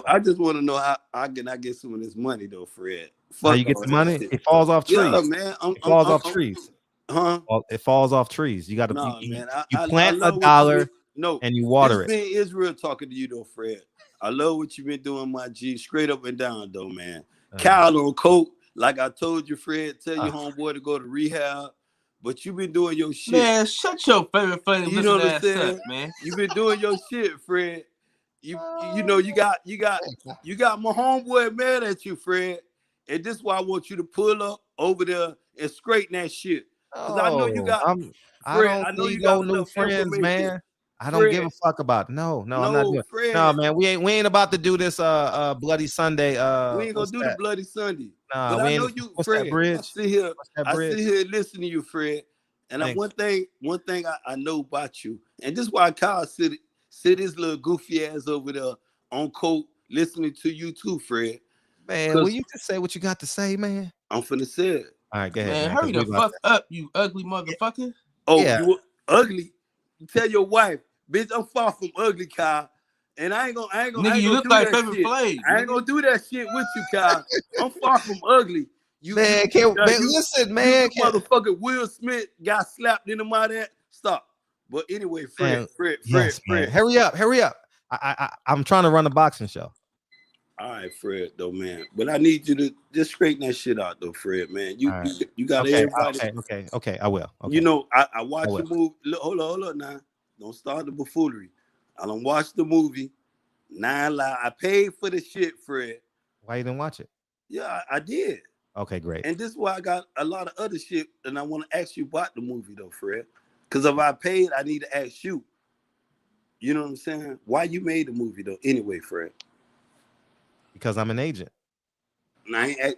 I just want to know how can I get some of this money though, Fred? How you get the money? It falls off trees. Yeah, man. It falls off trees. Huh? It falls off trees. You got to. Nah, you I plant love a dollar. No, and you water it. It's been Israel talking to you though, Fred. I love what you've been doing, my G. Straight up and down though, man. Kyle on coke, like I told you, Fred. Tell your homeboy to go to rehab. But you've been doing your shit. Man, shut your favorite funny you know what I'm saying? Up, man. You've been doing your shit, Fred. You know you got my homeboy mad at you, Fred. And this is why I want you to pull up over there and straighten that shit. Because I know you got. I know you got new friends, man. I don't give a fuck about it. No, I'm not doing it. Fred. No, man, we ain't about to do this bloody Sunday. We ain't gonna do the bloody Sunday. Nah, but I know you, what's Fred. That bridge? I sit here and listen to you, Fred. And one thing I know about you, and this is why Kyle sit his little goofy ass over there on coke listening to you too, Fred. Man, will you just say what you got to say, man? I'm finna say it. All right, go ahead. Man, hurry the fuck up, you ugly motherfucker. Oh, yeah. You ugly? You tell your wife, bitch, I'm far from ugly, Kyle. And I ain't gonna nigga, you look like Baby Flay. I ain't gonna do that shit with you, Kyle. I'm far from ugly. Listen, man. Motherfucker Will Smith got slapped in the mouth. Stop. But anyway, Fred. Hurry up. I'm trying to run a boxing show. All right, Fred, though, man. But I need you to just straighten that shit out, though, Fred, man. You got everybody. Okay, I will. Okay. You know, I watched the movie. Look, hold on now. Don't start the buffoonery. I don't watch the movie. Lie. I paid for the shit, Fred. Why you didn't watch it? Yeah, I did. Okay, great. And this is why I got a lot of other shit, and I want to ask you about the movie, though, Fred. Because if I paid, I need to ask you. You know what I'm saying? Why you made the movie, though? Anyway, Fred. Because I'm an agent.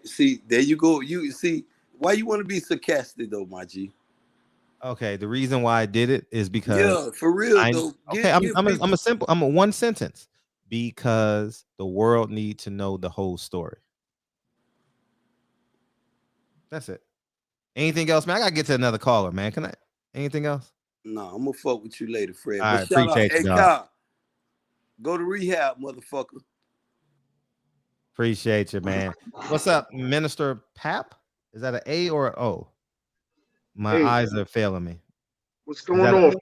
See, there you go. You see, why you want to be sarcastic, though, my G? Okay, the reason why I did it is because for real, though. I'm a one sentence. Because the world needs to know the whole story. That's it. Anything else, man? I gotta get to another caller, man. Can I? Anything else? No, I'm gonna fuck with you later, Fred. I appreciate you. Hey, Kyle, go to rehab, motherfucker. Appreciate you, man. What's up, Minister Pap? Is that an A or an O? My eyes are failing me. What's going on?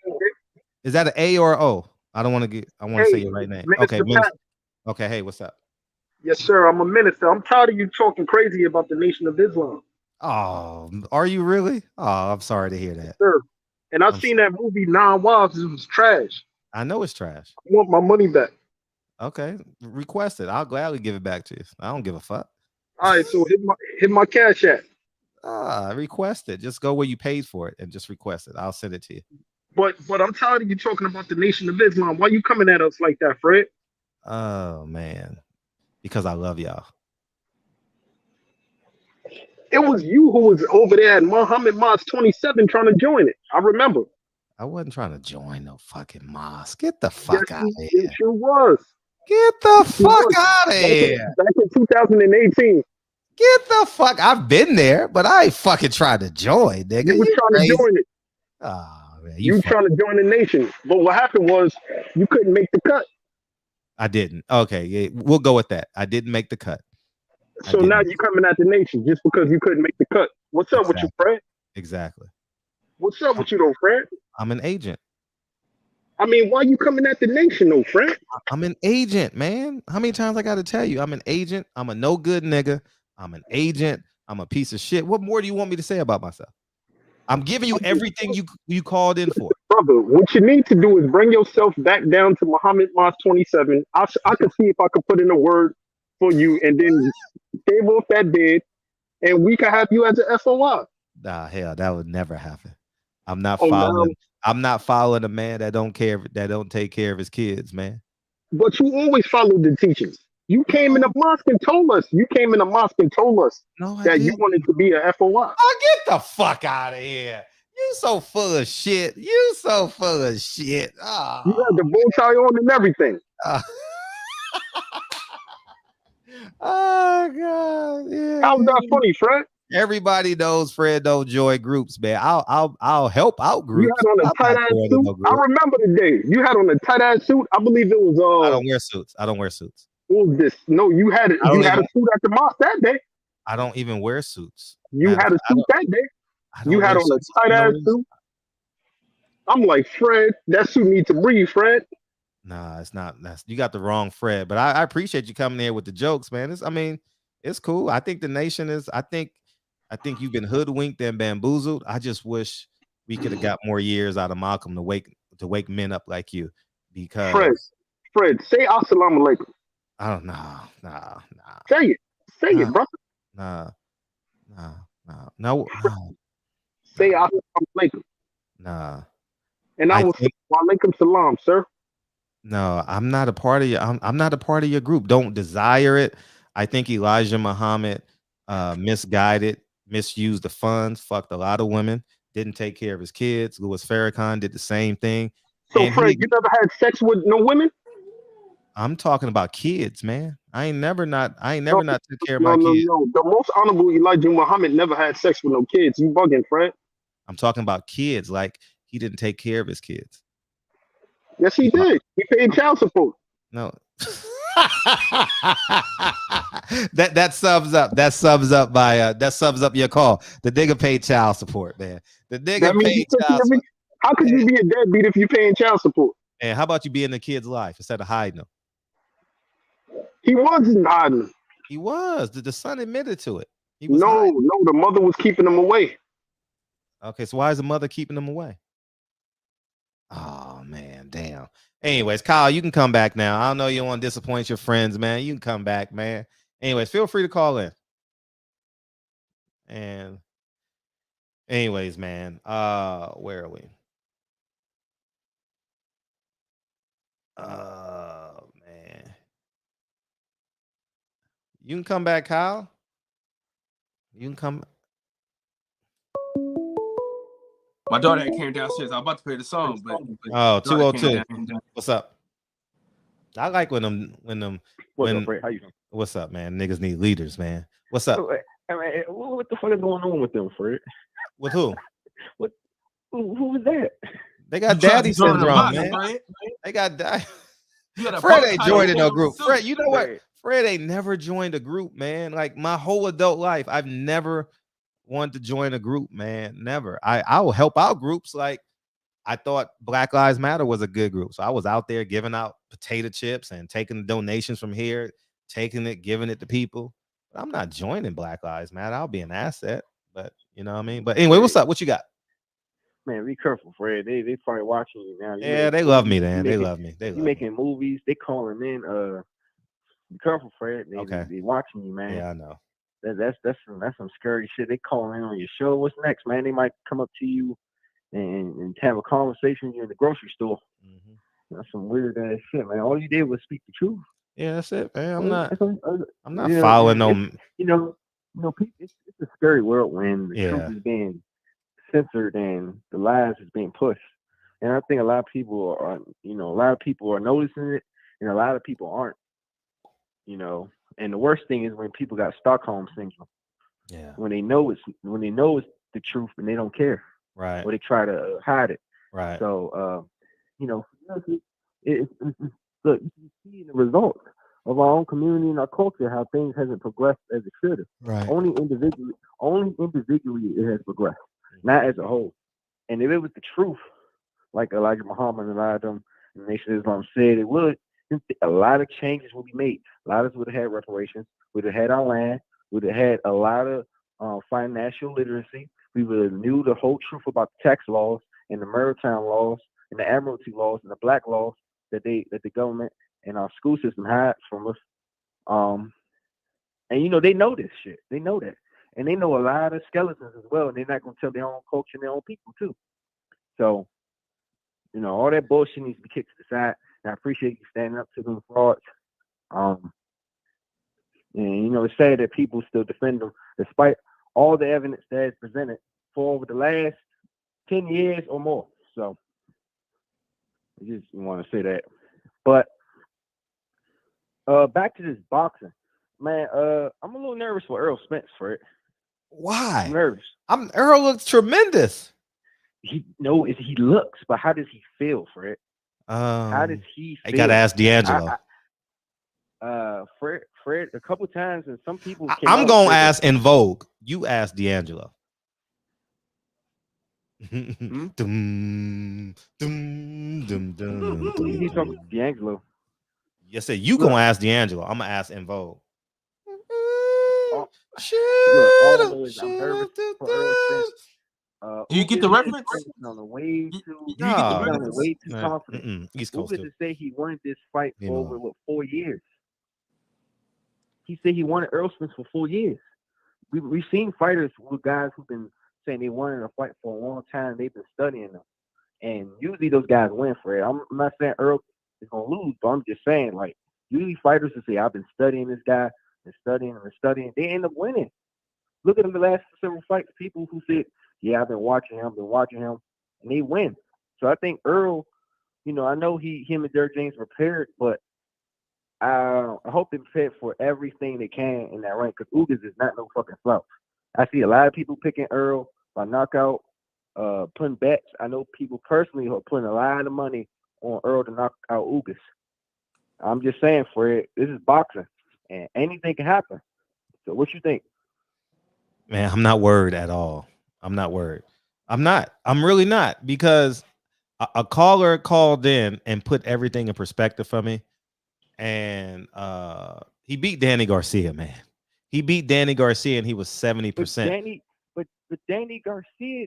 Is that an A or an O? I don't want to get. I want to say your right name. Minister Okay, Minister. Okay. Hey, what's up? Yes, sir. I'm a minister. I'm tired of you talking crazy about the Nation of Islam. Oh, are you really? Oh, I'm sorry to hear that. Yes, sir. And I've seen that movie 9 Wives. It was trash. I know it's trash. I want my money back. Okay, request it. I'll gladly give it back to you. I don't give a fuck. All right, so hit my cash app. Request it. Just go where you paid for it and just request it. I'll send it to you. But I'm tired of you talking about the Nation of Islam. Why you coming at us like that, Fred? Oh man, because I love y'all. It was you who was over there at Muhammad Mosque 27 trying to join it. I remember. I wasn't trying to join no fucking mosque. Get the fuck out of here. Yes, you was. Get the fuck out of here. Back in 2018. Get the fuck. I've been there, but I ain't fucking trying to join, nigga. You was trying to join it. Oh, man, you trying to join the nation. But what happened was you couldn't make the cut. I didn't. Okay, yeah, we'll go with that. I didn't make the cut. So now you're coming at the nation just because you couldn't make the cut. What's up with you, Fred? Exactly. What's up with you, though, Fred? I'm an agent. I mean, why you coming at the nation, though, Fred? I'm an agent, man. How many times I got to tell you? I'm an agent. I'm a no good nigga. I'm an agent. I'm a piece of shit. What more do you want me to say about myself? I'm giving you everything you called in for. Brother, what you need to do is bring yourself back down to Muhammad Mosque 27. I could see if I could put in a word for you and then shave off that beard and we could have you as an FOI. Nah, hell, that would never happen. I'm not following. I'm not following a man that don't take care of his kids, man. But you always followed the teachings. You came in the mosque and told us. That you wanted to be a FOI. Oh, get the fuck out of here. You so full of shit. You so full of shit. Oh, you had the bow tie on and everything. Oh God. Yeah. How's that funny, Fred? Everybody knows Fred don't join groups, man. I'll help out groups. You had on a tight ass suit. I remember the day. You had on a tight ass suit. I believe it was I don't wear suits. What was this? No, you had it. You had a suit at the mosque that day. I don't even wear suits. You had a suit that day. You had on a tight ass suit. I'm like, Fred, that suit needs to breathe, Fred. Nah, it's not. You got the wrong Fred. But I appreciate you coming there with the jokes, man. It's cool. I think the nation is. I think you've been hoodwinked and bamboozled. I just wish we could have got more years out of Malcolm to wake men up like you. Because Fred, say assalamu alaikum. I don't know. Nah. Say it, brother. No. Say assalamu alaikum. Nah. And I will say wa alaikum salam, sir. No, I'm not a part of you. I'm not a part of your group. Don't desire it. I think Elijah Muhammad misguided, misused the funds, fucked a lot of women, didn't take care of his kids. Louis Farrakhan did the same thing. So, Fred, you never had sex with no women? I'm talking about kids, man. I ain't never not took care of my kids. No. The most honorable Elijah Muhammad never had sex with no kids. You bugging, Fred? I'm talking about kids. Like he didn't take care of his kids. Yes, he did. He paid child support. No. that sums up your call. The nigga paid child support, man. The nigga paid child support. How could you be a deadbeat if you're paying child support? And how about you be in the kid's life instead of hiding them? He wasn't hiding. He was. The son admitted to it. He was no, the mother was keeping him away. Okay, so why is the mother keeping him away? Oh man, damn. Anyways, Kyle, you can come back now. I don't know you don't want to disappoint your friends, man. You can come back, man. Anyways, feel free to call in. And anyways, man, where are we? Oh man. You can come back, Kyle. You can come. My daughter had came downstairs. I was about to play the song, but 202. What's up? I like when What's up, Fred? How you doing? What's up, man? Niggas need leaders, man. What's up? I mean, what the fuck is going on with them, Fred? With who? Who was that? They got daddy syndrome, man. Right? They got daddy. Fred ain't joining no group. Fred, you know what? Fred ain't never joined a group, man. Like my whole adult life, I've never wanted to join a group, man. Never. I will help out groups. Like I thought Black Lives Matter was a good group. So I was out there giving out potato chips and taking donations from here, taking it, giving it to people. But I'm not joining Black Lives Matter. I'll be an asset, but you know what I mean? But anyway, what's up? What you got? Man, be careful, Fred. They probably watching you now. Yeah, they love me, man. They love me. You making movies. They calling in. Be careful, Fred. They watching you, man. Yeah, I know. that's some scary shit. They calling in on your show. What's next, man? They might come up to you and have a conversation with you in the grocery store. That's some weird ass shit, man. All you did was speak the truth. Yeah, that's it, man. I'm not you know, following no. It's a scary world when the truth Yeah. is being censored and the lies is being pushed. And I think a lot of people are noticing it, and a lot of people aren't. And the worst thing is when people got Stockholm syndrome. Yeah. When they know it's the truth and they don't care. Right. Or they try to hide it. Right. So look, you see in the results of our own community and our culture how things hasn't progressed as it should have. Right. Only individually it has progressed, not as a whole. And if it was the truth, like Elijah Muhammad and Adam and the Nation of Islam said it would, then a lot of changes would be made. A lot of us would have had reparations. We'd have had our land. We'd have had a lot of financial literacy. We would have knew the whole truth about the tax laws and the maritime laws and the admiralty laws and the black laws that the government and our school system hides from us. And they know this shit. They know that. And they know a lot of skeletons as well. And they're not gonna tell their own culture and their own people too. So, all that bullshit needs to be kicked to the side. And I appreciate you standing up to them frauds. And it's sad that people still defend them despite all the evidence that is presented for over the last 10 years or more. So I just want to say that. But back to this boxing, man. I'm a little nervous for Earl Spence for it. Why? I'm nervous. Earl looks tremendous. He looks, but how does he feel for it? How does he feel? I gotta ask D'Angelo. Fred, a couple times, and some people. I'm gonna ask in Vogue. You ask D'Angelo. You need to talk to D'Angelo. Yes, sir. You gonna ask D'Angelo. I'm gonna ask in Vogue. All I know is I'm nervous for Earl Spence. Do you get the reference? Way too confident. East Coast Uga to say he wanted this fight for over 4 years. He said he wanted Earl Spence for 4 years. We've seen fighters with guys who've been saying they wanted a fight for a long time. They've been studying them, and usually those guys win for it. I'm not saying Earl is gonna lose, but I'm just saying like usually fighters will say I've been studying this guy and studying and studying. They end up winning. Look at the last several fights. People who said, yeah, I've been watching him, and they win. So I think Earl, I know him and Derek James prepared, but I hope they prepared for everything they can in that rank because Ugas is not no fucking slouch. I see a lot of people picking Earl by knockout, putting bets. I know people personally who are putting a lot of money on Earl to knock out Ugas. I'm just saying, Fred, this is boxing, and anything can happen. So what you think? Man, I'm not worried at all. I'm not worried. I'm really not, because a caller called in and put everything in perspective for me. And he beat Danny Garcia, man. He beat Danny Garcia and he was 70%. But Danny Garcia,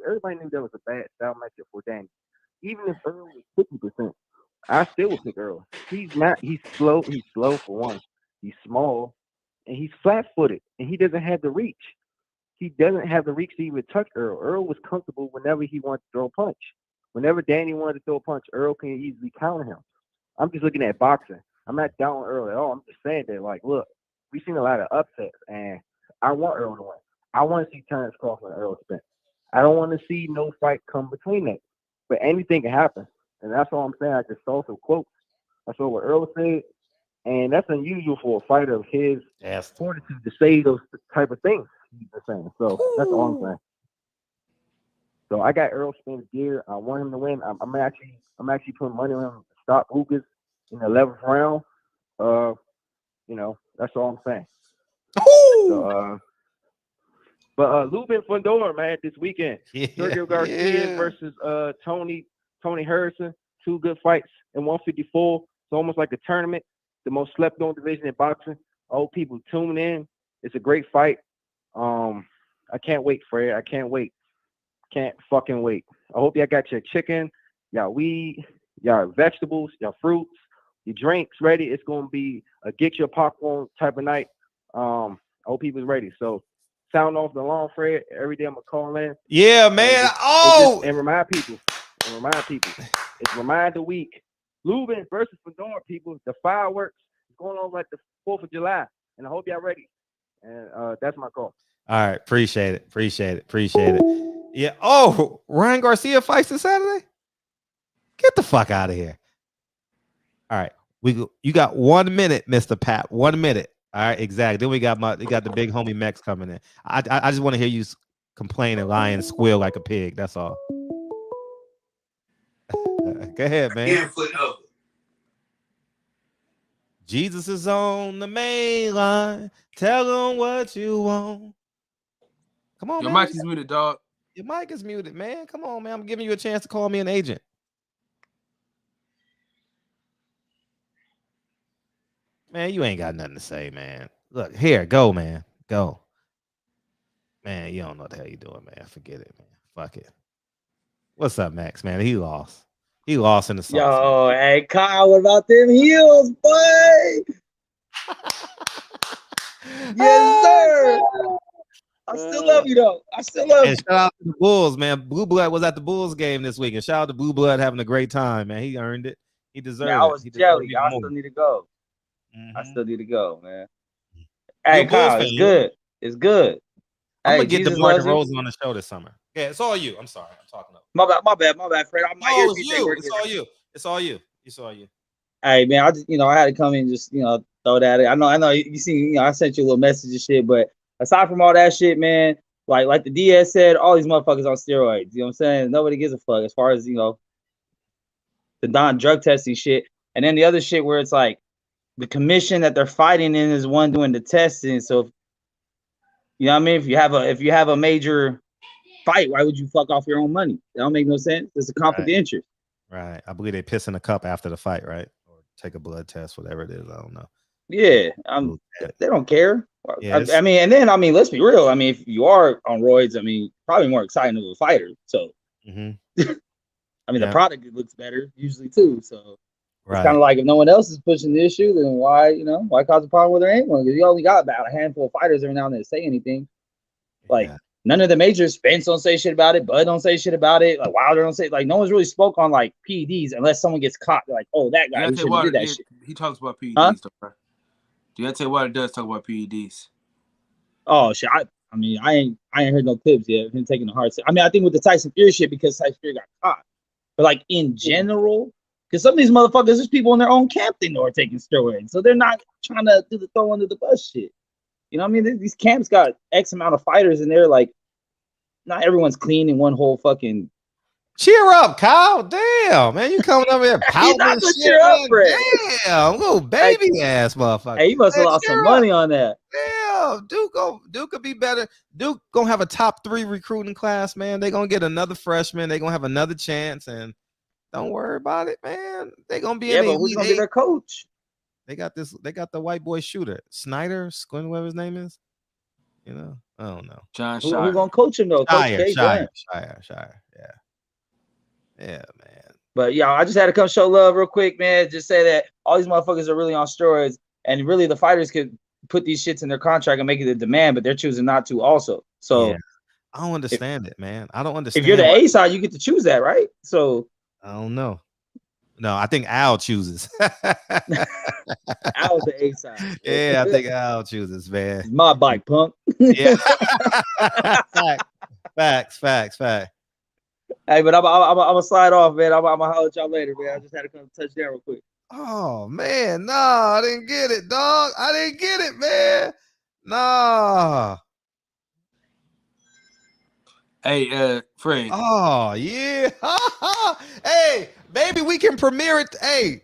everybody knew that was a bad style matchup for Danny. Even if Earl was 50%, I still would pick Earl. He's slow for one. He's small and he's flat-footed and he doesn't have the reach. He doesn't have the reach to even touch Earl. Earl was comfortable whenever he wanted to throw a punch. Whenever Danny wanted to throw a punch, Earl can easily counter him. I'm just looking at boxing. I'm not down on Earl at all. I'm just saying that, like, look, we've seen a lot of upsets, and I want Earl to win. I want to see Terrence Crawford and Earl Spence. I don't want to see no fight come between that. But anything can happen. And that's all I'm saying. I just saw some quotes. I saw what Earl said, and that's unusual for a fighter of his fortitude to say those type of things he's been saying. So that's all I'm saying. So I got Earl Spence gear. I want him to win. I'm actually putting money on him to stop Ugas in the 11th round. That's all I'm saying. So, but Lubin Fordura, man, this weekend. Sergio Garcia versus Tony Harrison. 2 good fights in 154. It's almost like a tournament. The most slept on division in boxing. Old people tune in. It's a great fight. I can't wait, Fred. I can't wait. Can't fucking wait. I hope y'all got your chicken, y'all weed, y'all vegetables, y'all fruits, your drinks ready. It's gonna be a get your popcorn type of night. I hope people's ready. So sound off the alarm, Fred. Every day I'm gonna call in. Yeah, man. And remind people. It's Reminder Week. Lubin versus Fordura, people. The fireworks is going on like the 4th of July. And I hope y'all ready. And that's my call. All right. Appreciate it. Yeah. Oh, Ryan Garcia fights this Saturday? Get the fuck out of here. All right. You got 1 minute, Mr. Pat. 1 minute. All right, exactly. Then we got the big homie Mex coming in. I just want to hear you complain and lie and squeal like a pig. That's all. Go ahead, man. Jesus is on the main line. Tell him what you want. Come on, Your man. mic is muted, dog. Your mic is muted, man. Come on, man. I'm giving you a chance to call me an agent. Man, you ain't got nothing to say, man. Look, here, go, man. Go. Man, you don't know what the hell you doing, man. Forget it, man. Fuck it. What's up, Max, man? He lost. He lost in the sauce. Yo, man. Hey, Kyle, what about them heels, boy? Yes, sir. I still love you, though. I still love you. And shout out to the Bulls, man. Blue Blood was at the Bulls game this week. And shout out to Blue Blood having a great time, man. He earned it. He deserved it. I was jelly. I still need to go. I still need to go, man. Hey, Kyle, it's good. It's good. I'm going to get the Mark and Rose on the show this summer. Yeah, it's all you. I'm sorry. I'm talking up. My bad, Fred. It's all you. Hey, man, I just, I had to come in and just, throw that in. I know you see, I sent you a little message and shit, but aside from all that shit, man, like the DS said, all these motherfuckers on steroids. You know what I'm saying? Nobody gives a fuck as far as, the non-drug testing shit. And then the other shit where it's like the commission that they're fighting in is one doing the testing. So, you know what I mean? If you have a major fight, why would you fuck off your own money? That don't make no sense. It's a conflict of interest. Right. I believe they piss in a cup after the fight, right? Or take a blood test, whatever it is. I don't know. Yeah. They don't care. Yes. I mean, let's be real. I mean, if you are on roids, I mean, probably more exciting of a fighter. So, the product looks better usually too. So it's kind of like if no one else is pushing the issue, then why cause a problem where there ain't one? Because you only got about a handful of fighters every now and then that say anything. Like none of the majors, Spence don't say shit about it, Bud don't say shit about it, like Wilder don't say, like no one's really spoke on like PEDs unless someone gets caught. Like, oh, that guy who shouldn't do that shit. He talks about PEDs, though, right? Deontay Wilder does talk about PEDs. Oh shit! I ain't heard no clips yet. Him taking the hard shit. I mean, I think with the Tyson Fury shit because Tyson Fury got caught, but like in general, because some of these motherfuckers, there's people in their own camp they know are taking steroids, so they're not trying to do the throw under the bus shit. You know what I mean? These camps got X amount of fighters, and they're like, not everyone's clean in one whole fucking. Cheer up, Kyle. Damn, man. You coming up here pouting and shit. Cheer up, Fred. Damn, little baby ass motherfucker. Hey, you must have lost some money on that. Damn, Duke could be better. Duke gonna have a top 3 recruiting class, man. They gonna get another freshman. They gonna have another chance, and don't worry about it, man. They gonna be in but who's gonna be their coach? They got the white boy shooter, Snyder, whatever his name is. I don't know. John Shire. Who's gonna coach him though? Shire. Yeah. Yeah, man. But yeah, I just had to come show love real quick, man. Just say that all these motherfuckers are really on steroids, and really the fighters could put these shits in their contract and make it a demand, but they're choosing not to also. So I don't understand it, man. I don't understand. If you're the A side, you get to choose that, right? So I don't know. No, I think Al chooses. Al's the A side. Yeah, I think Al chooses, man. It's my bike, punk. Yeah. Facts. Hey, but I'm gonna slide off, man. I'm gonna holler at y'all later, man. I just had to come touch down real quick. Oh man, no, I didn't get it, dog. I didn't get it, man. No. Hey, Fred. Oh yeah. Hey, baby, we can premiere it. Hey,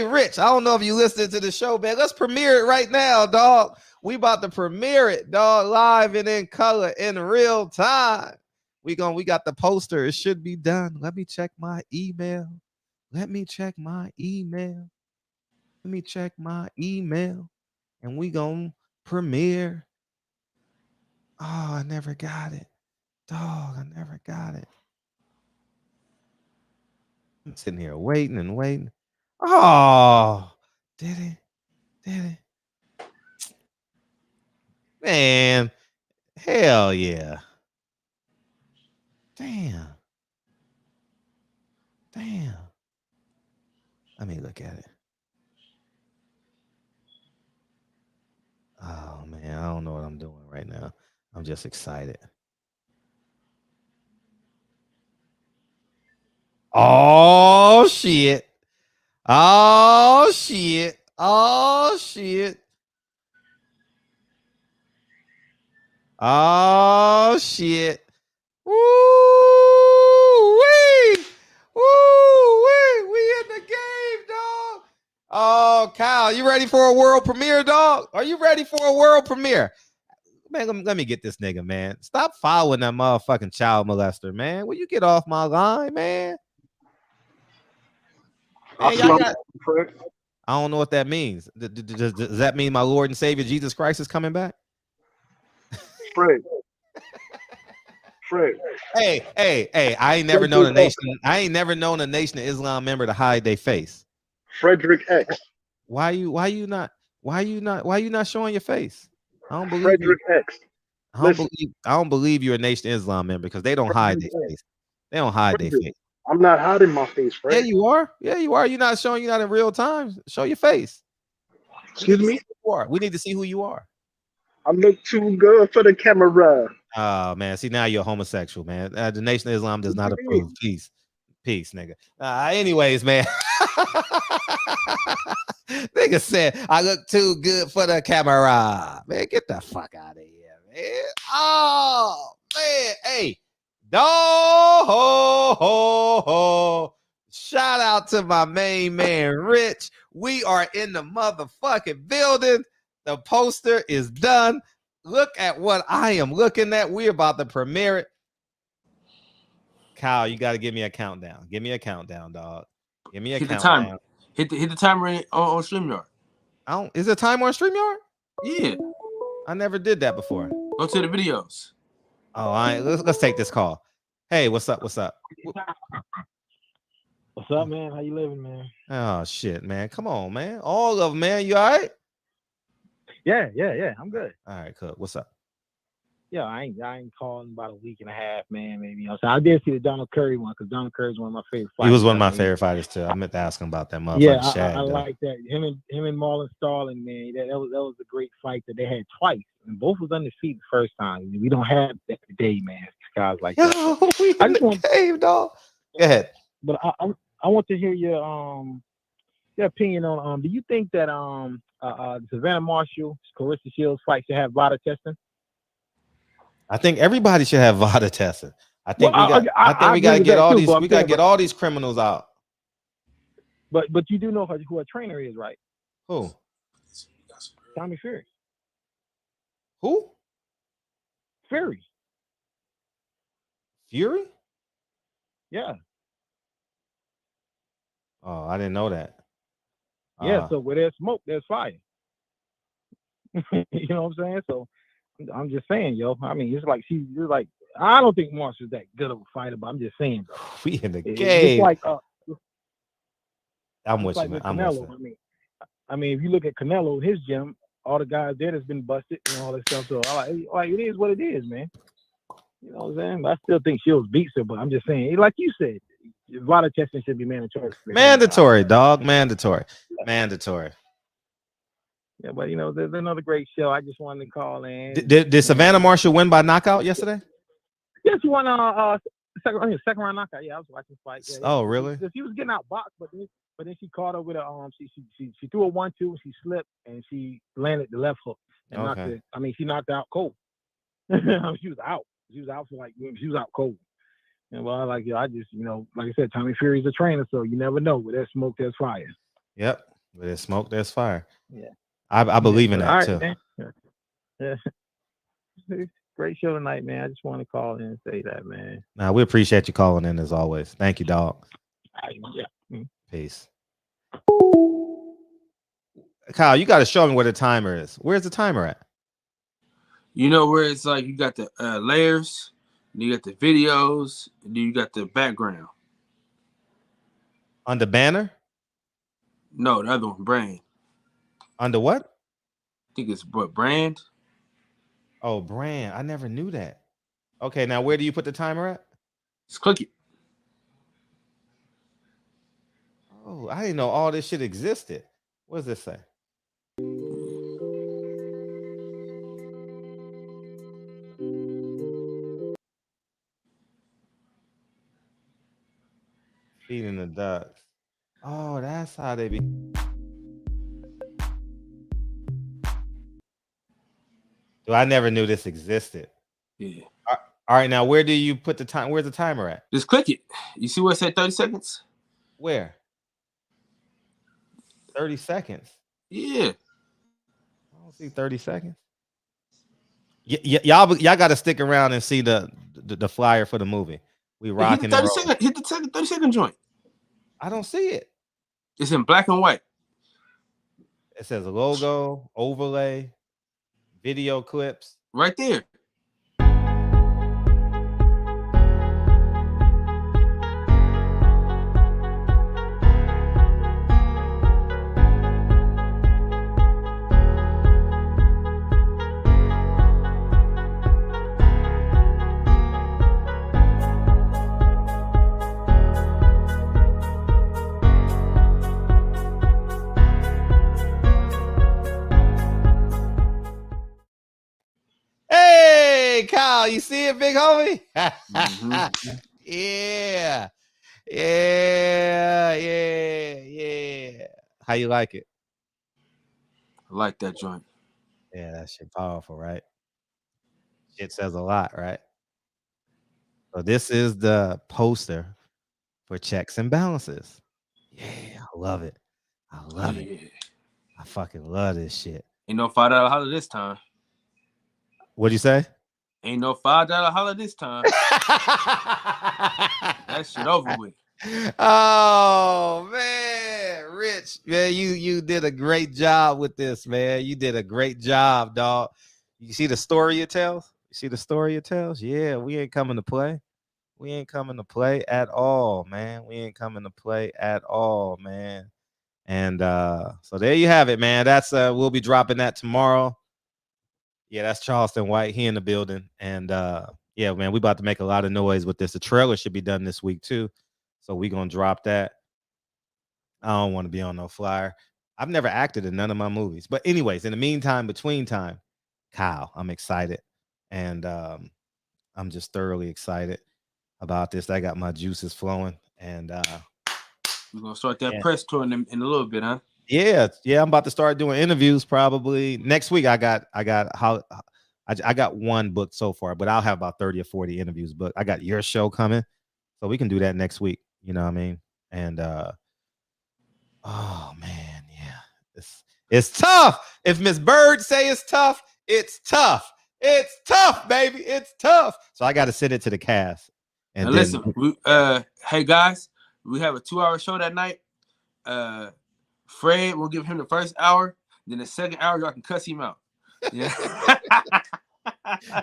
Rich. I don't know if you listened to the show, man. Let's premiere it right now, dog. We about to premiere it, dog, live and in color in real time. We got the poster. It should be done. Let me check my email. And we gonna premiere. Oh, I never got it. Dog, I never got it. I'm sitting here waiting. Oh, did it? Man, hell yeah. Damn. Let me look at it. Oh man, I don't know what I'm doing right now. I'm just excited. Oh shit. Oh shit. Oh shit. Oh shit. Woo wee. Woo wee. We in the game, dog. Oh, Kyle, you ready for a world premiere, dog? Are you ready for a world premiere? Man, let me get this nigga, man. Stop following that motherfucking child molester, man. Will you get off my line, man? Man, y'all got. I don't know what that means. Does that mean my Lord and Savior Jesus Christ is coming back? Fred. Hey, I ain't never known a nation. I ain't never known a Nation of Islam member to hide their face. Frederick X. Why you not showing your face? I don't believe Frederick you. X. I don't believe you're a Nation of Islam member because they don't hide their face. They don't hide their face. I'm not hiding my face, Fred. Yeah, you are. Yeah, you are. You're not showing. You're not in real time. Show your face. Excuse me. We need to see who you are. I look too good for the camera. Oh man, see now you're a homosexual, man. The Nation of Islam does not approve. Peace, nigga. Anyways, man. Nigga said I look too good for the camera. Man, get the fuck out of here, man. Oh man, hey, dog. Shout out to my main man, Rich. We are in the motherfucking building. The poster is done. Look at what I am looking at. We're about to premiere it. Kyle, you got to give me a countdown. Give me a countdown, dog. Give me a countdown. Hit the timer on StreamYard. Is there a timer on StreamYard? Yeah. I never did that before. Go to the videos. Oh, all right. Let's take this call. Hey, what's up? What's up, man? How you living, man? Oh shit, man. Come on, man. All of them, man. You all right? Yeah. I'm good. All right, cool. What's up? Yeah, I ain't calling about a week and a half, man. Maybe I did see the Donald Curry one because Donald Curry's one of my favorite fighters. He was one of my favorite fighters too. I meant to ask him about that motherfucker. Yeah, Shag, I like that. Him and Marlon Starling, man. That was a great fight that they had twice, and both was undefeated the first time. We don't have that today, man. Guys like that. I just want cave, dog. Go ahead. But I want to hear your opinion on do you think that Savannah Marshall, Clarissa Shields fight should have VADA testing? I think everybody should have VADA testing. I think we got to get all these. We got to get all these criminals out. But you do know who a trainer is, right? Who? Tommy Fury. Who? Fury. Fury? Yeah. Oh, I didn't know that. Yeah. So where there's smoke, there's fire. You know what I'm saying? So I'm just saying, yo. I mean, it's like I don't think Marshall's that good of a fighter, but I'm just saying, bro. We in the game. It's like I'm with you, man. I'm with you. I mean, if you look at Canelo, his gym, all the guys there that's been busted and all that stuff. So like it is what it is, man. You know what I'm saying? But I still think Shields beats her, but I'm just saying, like you said, VADA testing should be mandatory. Mandatory, dog. Mandatory. Yeah, but there's another great show. I just wanted to call in. Did Savannah Marshall win by knockout yesterday? Yes, she won second round knockout. Yeah, I was watching the fight. Yeah, oh, really? She was getting out boxed, but then she caught her with a she threw a 1-2, she slipped and she landed the left hook and knocked it. I mean, she knocked her out cold. She was out. She was out cold. And well, I just like I said, Tommy Fury's a trainer, so you never know. Where there's smoke, there's fire. Yep. Where there's smoke, there's fire. Yeah. I believe in that right, too. Man. Yeah. Great show tonight, man. I just want to call in and say that, man. Nah, we appreciate you calling in as always. Thank you, dog. Yeah. Peace. Kyle, you got to show me where the timer is. Where's the timer at? You know where it's like you got the layers, you got the videos, and then you got the background. On the banner? No, the other one, brand. Under what? I think it's brand. Oh, brand. I never knew that. Okay, now where do you put the timer at? Just click it. Oh, I didn't know all this shit existed. What does this say? Feeding the ducks. Oh, that's how they be. So I never knew this existed. Yeah. All right, now where do you put the time? Where's the timer at? Just click it. You see where it said 30 seconds? Where? 30 seconds. Yeah. I don't see 30 seconds. Y'all got to stick around and see the flyer for the movie. We rocking Hit the 30-second joint. I don't see it. It's in black and white. It says logo, overlay, video clips. Right there. Hey, Kyle, you see it, big homie? Mm-hmm. Yeah. How you like it? I like that joint. Yeah, that shit powerful, right? It says a lot, right? So this is the poster for Checks and Balances. Yeah, I love it. I love it. I fucking love this shit. Ain't no $5 holler this time. What'd you say? Ain't no $5 holler this time. That shit over with. Oh man, Rich, man, you did a great job with this, man. You did a great job, dog. You see the story it tells? You see the story it tells? Yeah, we ain't coming to play. We ain't coming to play at all, man. We ain't coming to play at all, man. And so there you have it, man. That's we'll be dropping that tomorrow. Yeah, that's Charleston White. He in the building. And yeah, man, we about to make a lot of noise with this. The trailer should be done this week too. So we gonna drop that. I don't want to be on no flyer. I've never acted in none of my movies. But anyways, in the meantime, between time, Kyle, I'm excited. And I'm just thoroughly excited about this. I got my juices flowing. And we're gonna start that press tour in a little bit, huh? Yeah, I'm about to start doing interviews probably next week. I got one booked so far, but I'll have about 30 or 40 interviews booked. I got your show coming, so we can do that next week. You know what I mean? And oh man, yeah, it's tough. If Miss Bird say it's tough, it's tough. It's tough, baby. It's tough. So I got to send it to the cast. And now then, listen, hey guys, we have a 2-hour show that night. Fred will give him the first hour. Then the second hour, y'all can cuss him out. Yeah.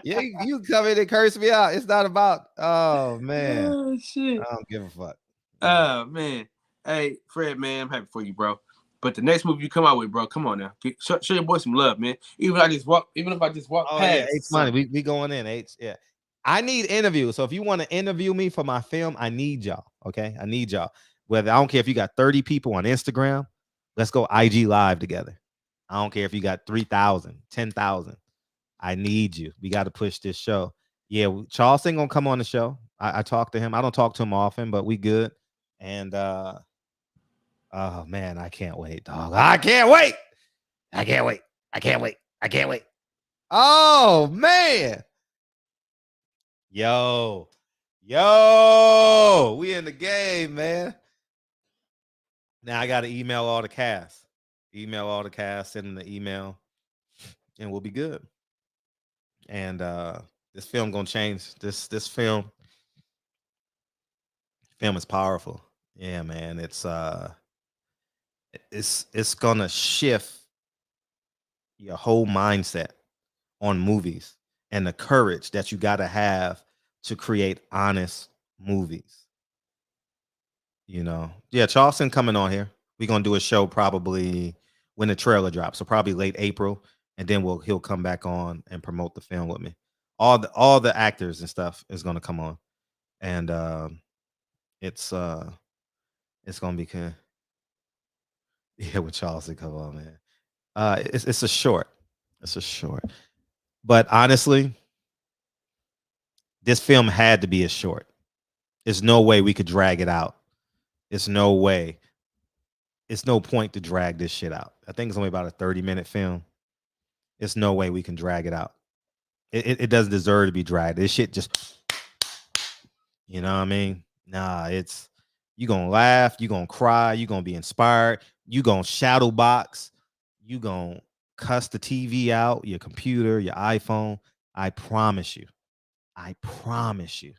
Yeah, you come in and curse me out. It's not about. Oh man. Oh shit. I don't give a fuck. Oh man. Hey, Fred, man, I'm happy for you, bro. But the next movie you come out with, bro, come on now. Show your boy some love, man. Even if I just walk past. Yeah, H money. We going in, H. Yeah. I need interviews. So if you want to interview me for my film, I need y'all. Okay. I need y'all. Whether I don't care if you got 30 people on Instagram. Let's go IG live together. I don't care if you got 3,000, 10,000. I need you. We got to push this show. Yeah, Charleston gonna come on the show. I talked to him. I don't talk to him often, but we good. And oh man, I can't wait, dog. I can't wait. I can't wait. I can't wait. I can't wait. Oh man. Yo, we in the game, man. Now I got to email all the cast. Send them the email, and we'll be good. And this film gonna change. This film is powerful. Yeah, man. It's gonna shift your whole mindset on movies and the courage that you gotta have to create honest movies. You know, yeah, Charleston coming on here. We're gonna do a show probably when the trailer drops, so probably late April. and then he'll come back on and promote the film with me. All the actors and stuff is gonna come on, and it's gonna be good. Yeah, with Charles, come on, man. It's a short. It's a short. But honestly, this film had to be a short. There's no way we could drag it out. There's no way. It's no point to drag this shit out. I think it's only about a 30-minute film. There's no way we can drag it out. It doesn't deserve to be dragged. This shit just, you know what I mean? Nah, you gonna laugh, you gonna cry, you gonna be inspired, you gonna shadow box, you gonna cuss the TV out, your computer, your iPhone. I promise you. I promise you.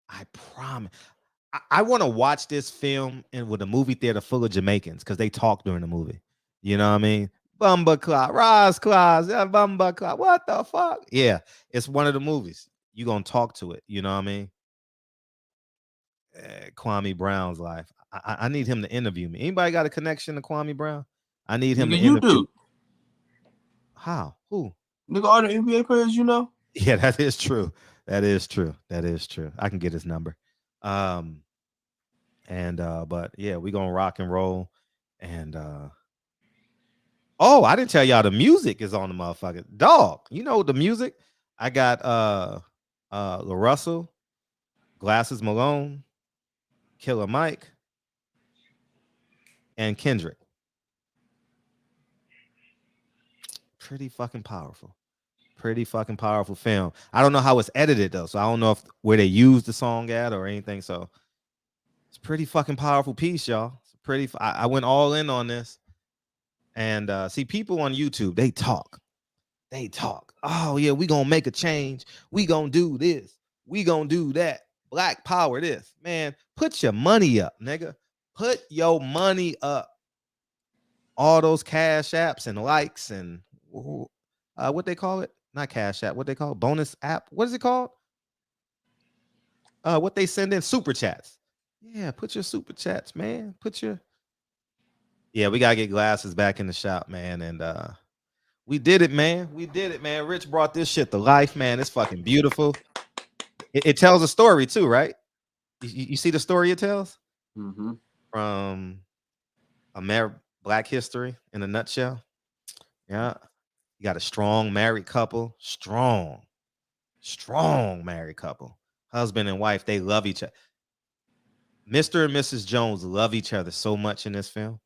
I promise. I want to watch this film with a movie theater full of Jamaicans because they talk during the movie. You know what I mean? Bumba clock, Ross Claus, Bumba clock. What the fuck? Yeah, it's one of the movies. You gonna talk to it. You know what I mean? Kwame Brown's life. I need him to interview me. Anybody got a connection to Kwame Brown? I need him to interview. You do. How? Who? Nigga, all the NBA players you know? Yeah, that is true. That is true. That is true. I can get his number. But yeah, we gonna rock and roll. And I didn't tell y'all the music is on the motherfucker. Dog, you know the music? I got La Russell, Glasses Malone, Killer Mike, and Kendrick. Pretty fucking powerful. Pretty fucking powerful film. I don't know how it's edited though, so I don't know where they used the song at or anything. So it's pretty fucking powerful piece, y'all. It's pretty. I went all in on this, and see people on YouTube. They talk. Oh yeah, we gonna make a change. We gonna do this. We gonna do that. Black power. This man. Put your money up, nigga. Put your money up. All those cash apps and likes and what they call it? Not cash app. What they call it? Bonus app. What is it called? What they send in? Super chats. Yeah, put your super chats, man. Yeah, we gotta get Glasses back in the shop, man. And we did it, man. Rich brought this shit to life, man. It's fucking beautiful. It tells a story too, right? You see the story it tells? Mm-hmm. From Black history in a nutshell. Yeah. You got a strong married couple. Strong married couple. Husband and wife, they love each other. Mr. and Mrs. Jones love each other so much in this film.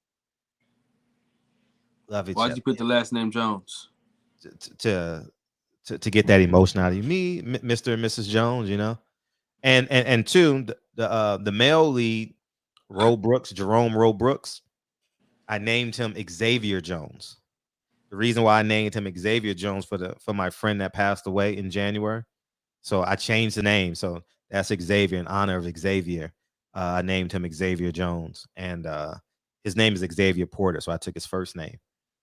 Love each other. Why'd you put the last name Jones? To get that emotion out of you. Me, Mr. and Mrs. Jones, you know. And two, the male lead, Jerome Roe Brooks, I named him Xavier Jones. The reason why I named him Xavier Jones for my friend that passed away in January. So I changed the name. So that's Xavier in honor of Xavier. I named him Xavier Jones. And his name is Xavier Porter. So I took his first name.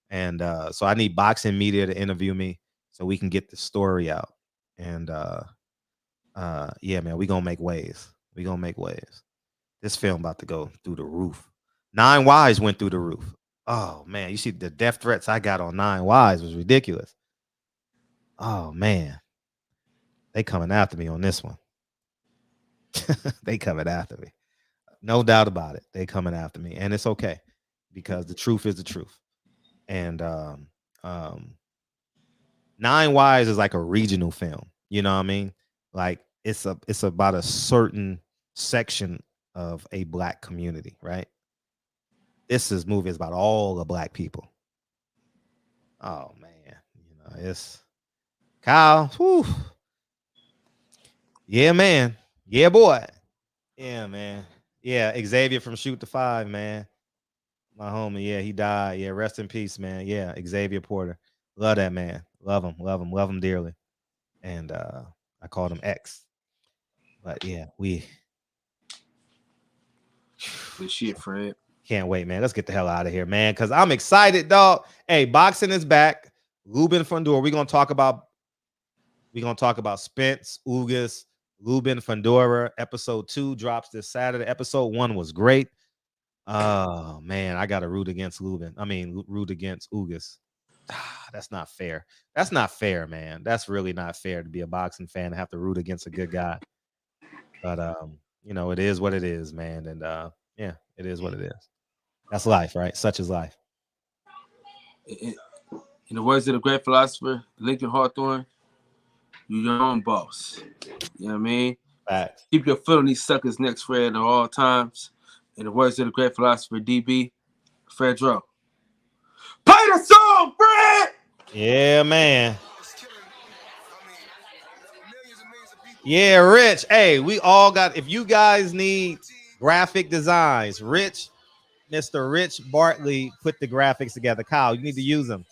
And so I need boxing media to interview me so we can get the story out. And yeah, man, we gonna make waves. This film about to go through the roof. 9 Wives went through the roof. Oh man, you see the death threats I got on 9 Wives was ridiculous. Oh man, they coming after me on this one. They coming after me, no doubt about it. They coming after me, and it's okay because the truth is the truth. And 9 Wives is like a regional film. You know what I mean? Like it's about a certain section of a Black community, right? This movie is about all the Black people. Oh man, you know it's Kyle. Whew. Yeah, man. Yeah, boy. Yeah, man. Yeah, Xavier from Shoot to 5, man. My homie. Yeah, he died. Yeah, rest in peace, man. Yeah, Xavier Porter. Love that man. Love him dearly. And I called him X. But yeah, Good shit, Fred. Can't wait, man. Let's get the hell out of here, man, because I'm excited, dog. Hey, boxing is back. Lubin Fordura. We're gonna talk about Spence, Ugas, Lubin Fordura. Episode 2 drops this Saturday. Episode 1 was great. Oh man, I gotta root against Lubin. I mean, root against Ugas. That's not fair. That's not fair, man. That's really not fair to be a boxing fan and have to root against a good guy. But you know, it is what it is, man. And yeah, it is what it is. That's life, right? Such is life. In the words of the great philosopher Lincoln Hawthorne, you're your own boss. You know what I mean? Facts. Keep your foot on these suckers' necks, Fred, at all times. In the words of the great philosopher DB, Fred Dro. Play the song, Fred! Yeah, man. Yeah, Rich. Hey, we all got, if you guys need graphic designs, Mr. Rich Bartley put the graphics together. Kyle, you need to use them.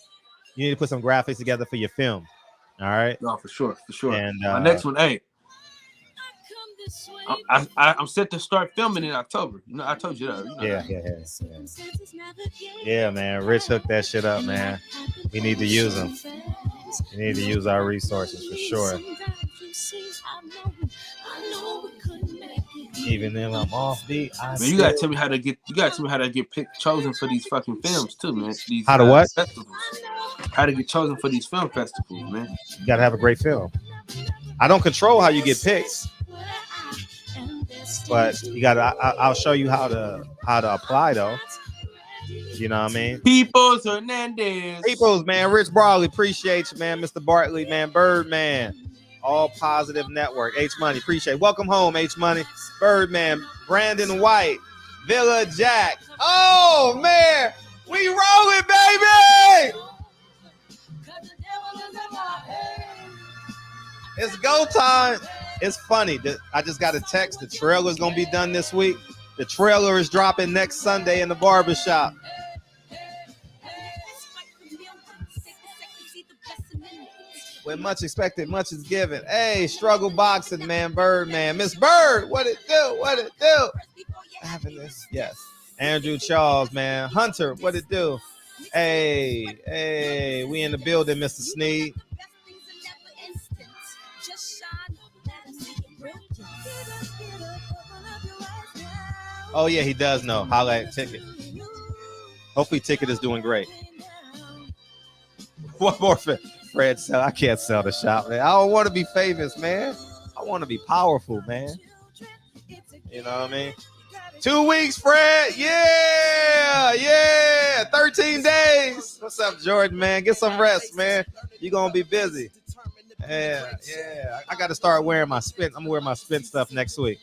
You need to put some graphics together for your film. All right? No, for sure. And my next one, hey, I'm set to start filming in October. You know, I told you that. You know Yeah, man. Rich hooked that shit up, man. We need to use them. We need to use our resources for sure. Even if I'm off beat, man, you gotta tell me how to get chosen for these fucking films too, man. These how to what? Festivals. How to get chosen for these film festivals, man. You gotta have a great film. I don't control how you get picked, but you gotta. I'll show you how to apply though. You know what I mean? Peoples Hernandez. Peoples, man. Rich Bartley, appreciate you, man. Mr. Bartley, man. Birdman. All Positive Network. H Money, appreciate. Welcome home, H Money. Birdman, Brandon White, Villa Jack. Oh man, we rolling, baby! It's go time. It's funny. I just got a text. The trailer's gonna be done this week. The trailer is dropping next Sunday in the barbershop. When much expected, much is given. Hey, struggle boxing, man. Birdman. Miss Bird, what it do? What it do? Having this, yes. Andrew Charles, man. Hunter, what it do? Hey, we in the building, Mr. Sneed. Oh, yeah, he does know. Holla at Ticket. Hopefully Ticket is doing great. One more Fred sell. I can't sell the shop, man. I don't want to be famous, man. I want to be powerful, man. You know what I mean? 2 weeks, Fred. Yeah. 13 days. What's up, Jordan, man? Get some rest, man. You're going to be busy. Yeah. I got to start wearing my spin. I'm going to wear my spin stuff next week.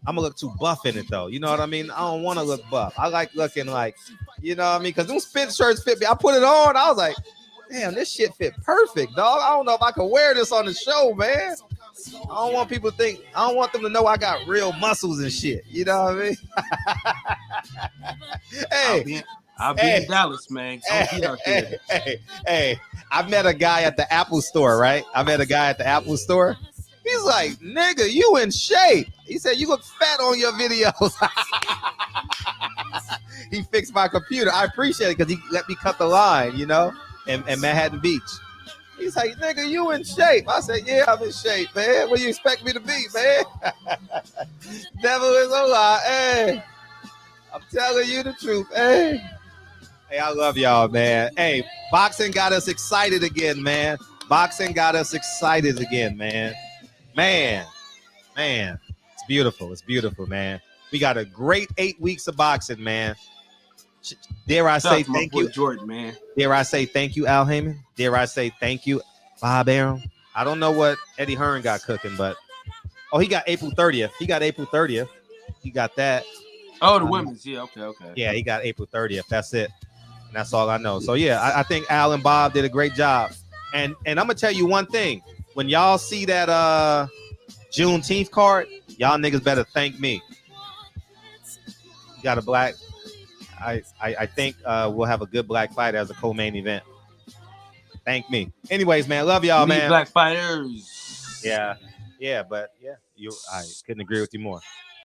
I'm going to look too buff in it, though. You know what I mean? I don't want to look buff. I like looking like, you know what I mean? Because those spin shirts fit me. I put it on. I was like, damn, this shit fit perfect, dog. I don't know if I can wear this on the show, man. I don't want people to think, I don't want them to know I got real muscles and shit. You know what I mean? Hey. I'll be in Dallas, man. Hey, I met a guy at the Apple store, right? He's like, nigga, you in shape. He said, you look fat on your videos. He fixed my computer. I appreciate it because he let me cut the line, you know, in Manhattan Beach. He's like, nigga, you in shape. I said, yeah, I'm in shape, man. What do you expect me to be, man? Devil is a lie. Hey, I'm telling you the truth. Hey, I love y'all, man. Hey, boxing got us excited again, man. Man, it's beautiful, man. We got a great 8 weeks of boxing, man. Dare I say thank you, Jordan, man. Dare I say thank you, Al Haymon? Dare I say thank you, Bob Arum? I don't know what Eddie Hearn got cooking, but he got April 30th. He got that. Oh, the women's, yeah, okay. Yeah, he got April 30th. That's it. And that's all I know. So yeah, I think Al and Bob did a great job. And I'm gonna tell you one thing. When y'all see that Juneteenth card, y'all niggas better thank me. You got a black. I think we'll have a good black fight as a co-main event. Thank me. Anyways, man, love y'all, man. Black fighters. Yeah, but I couldn't agree with you more.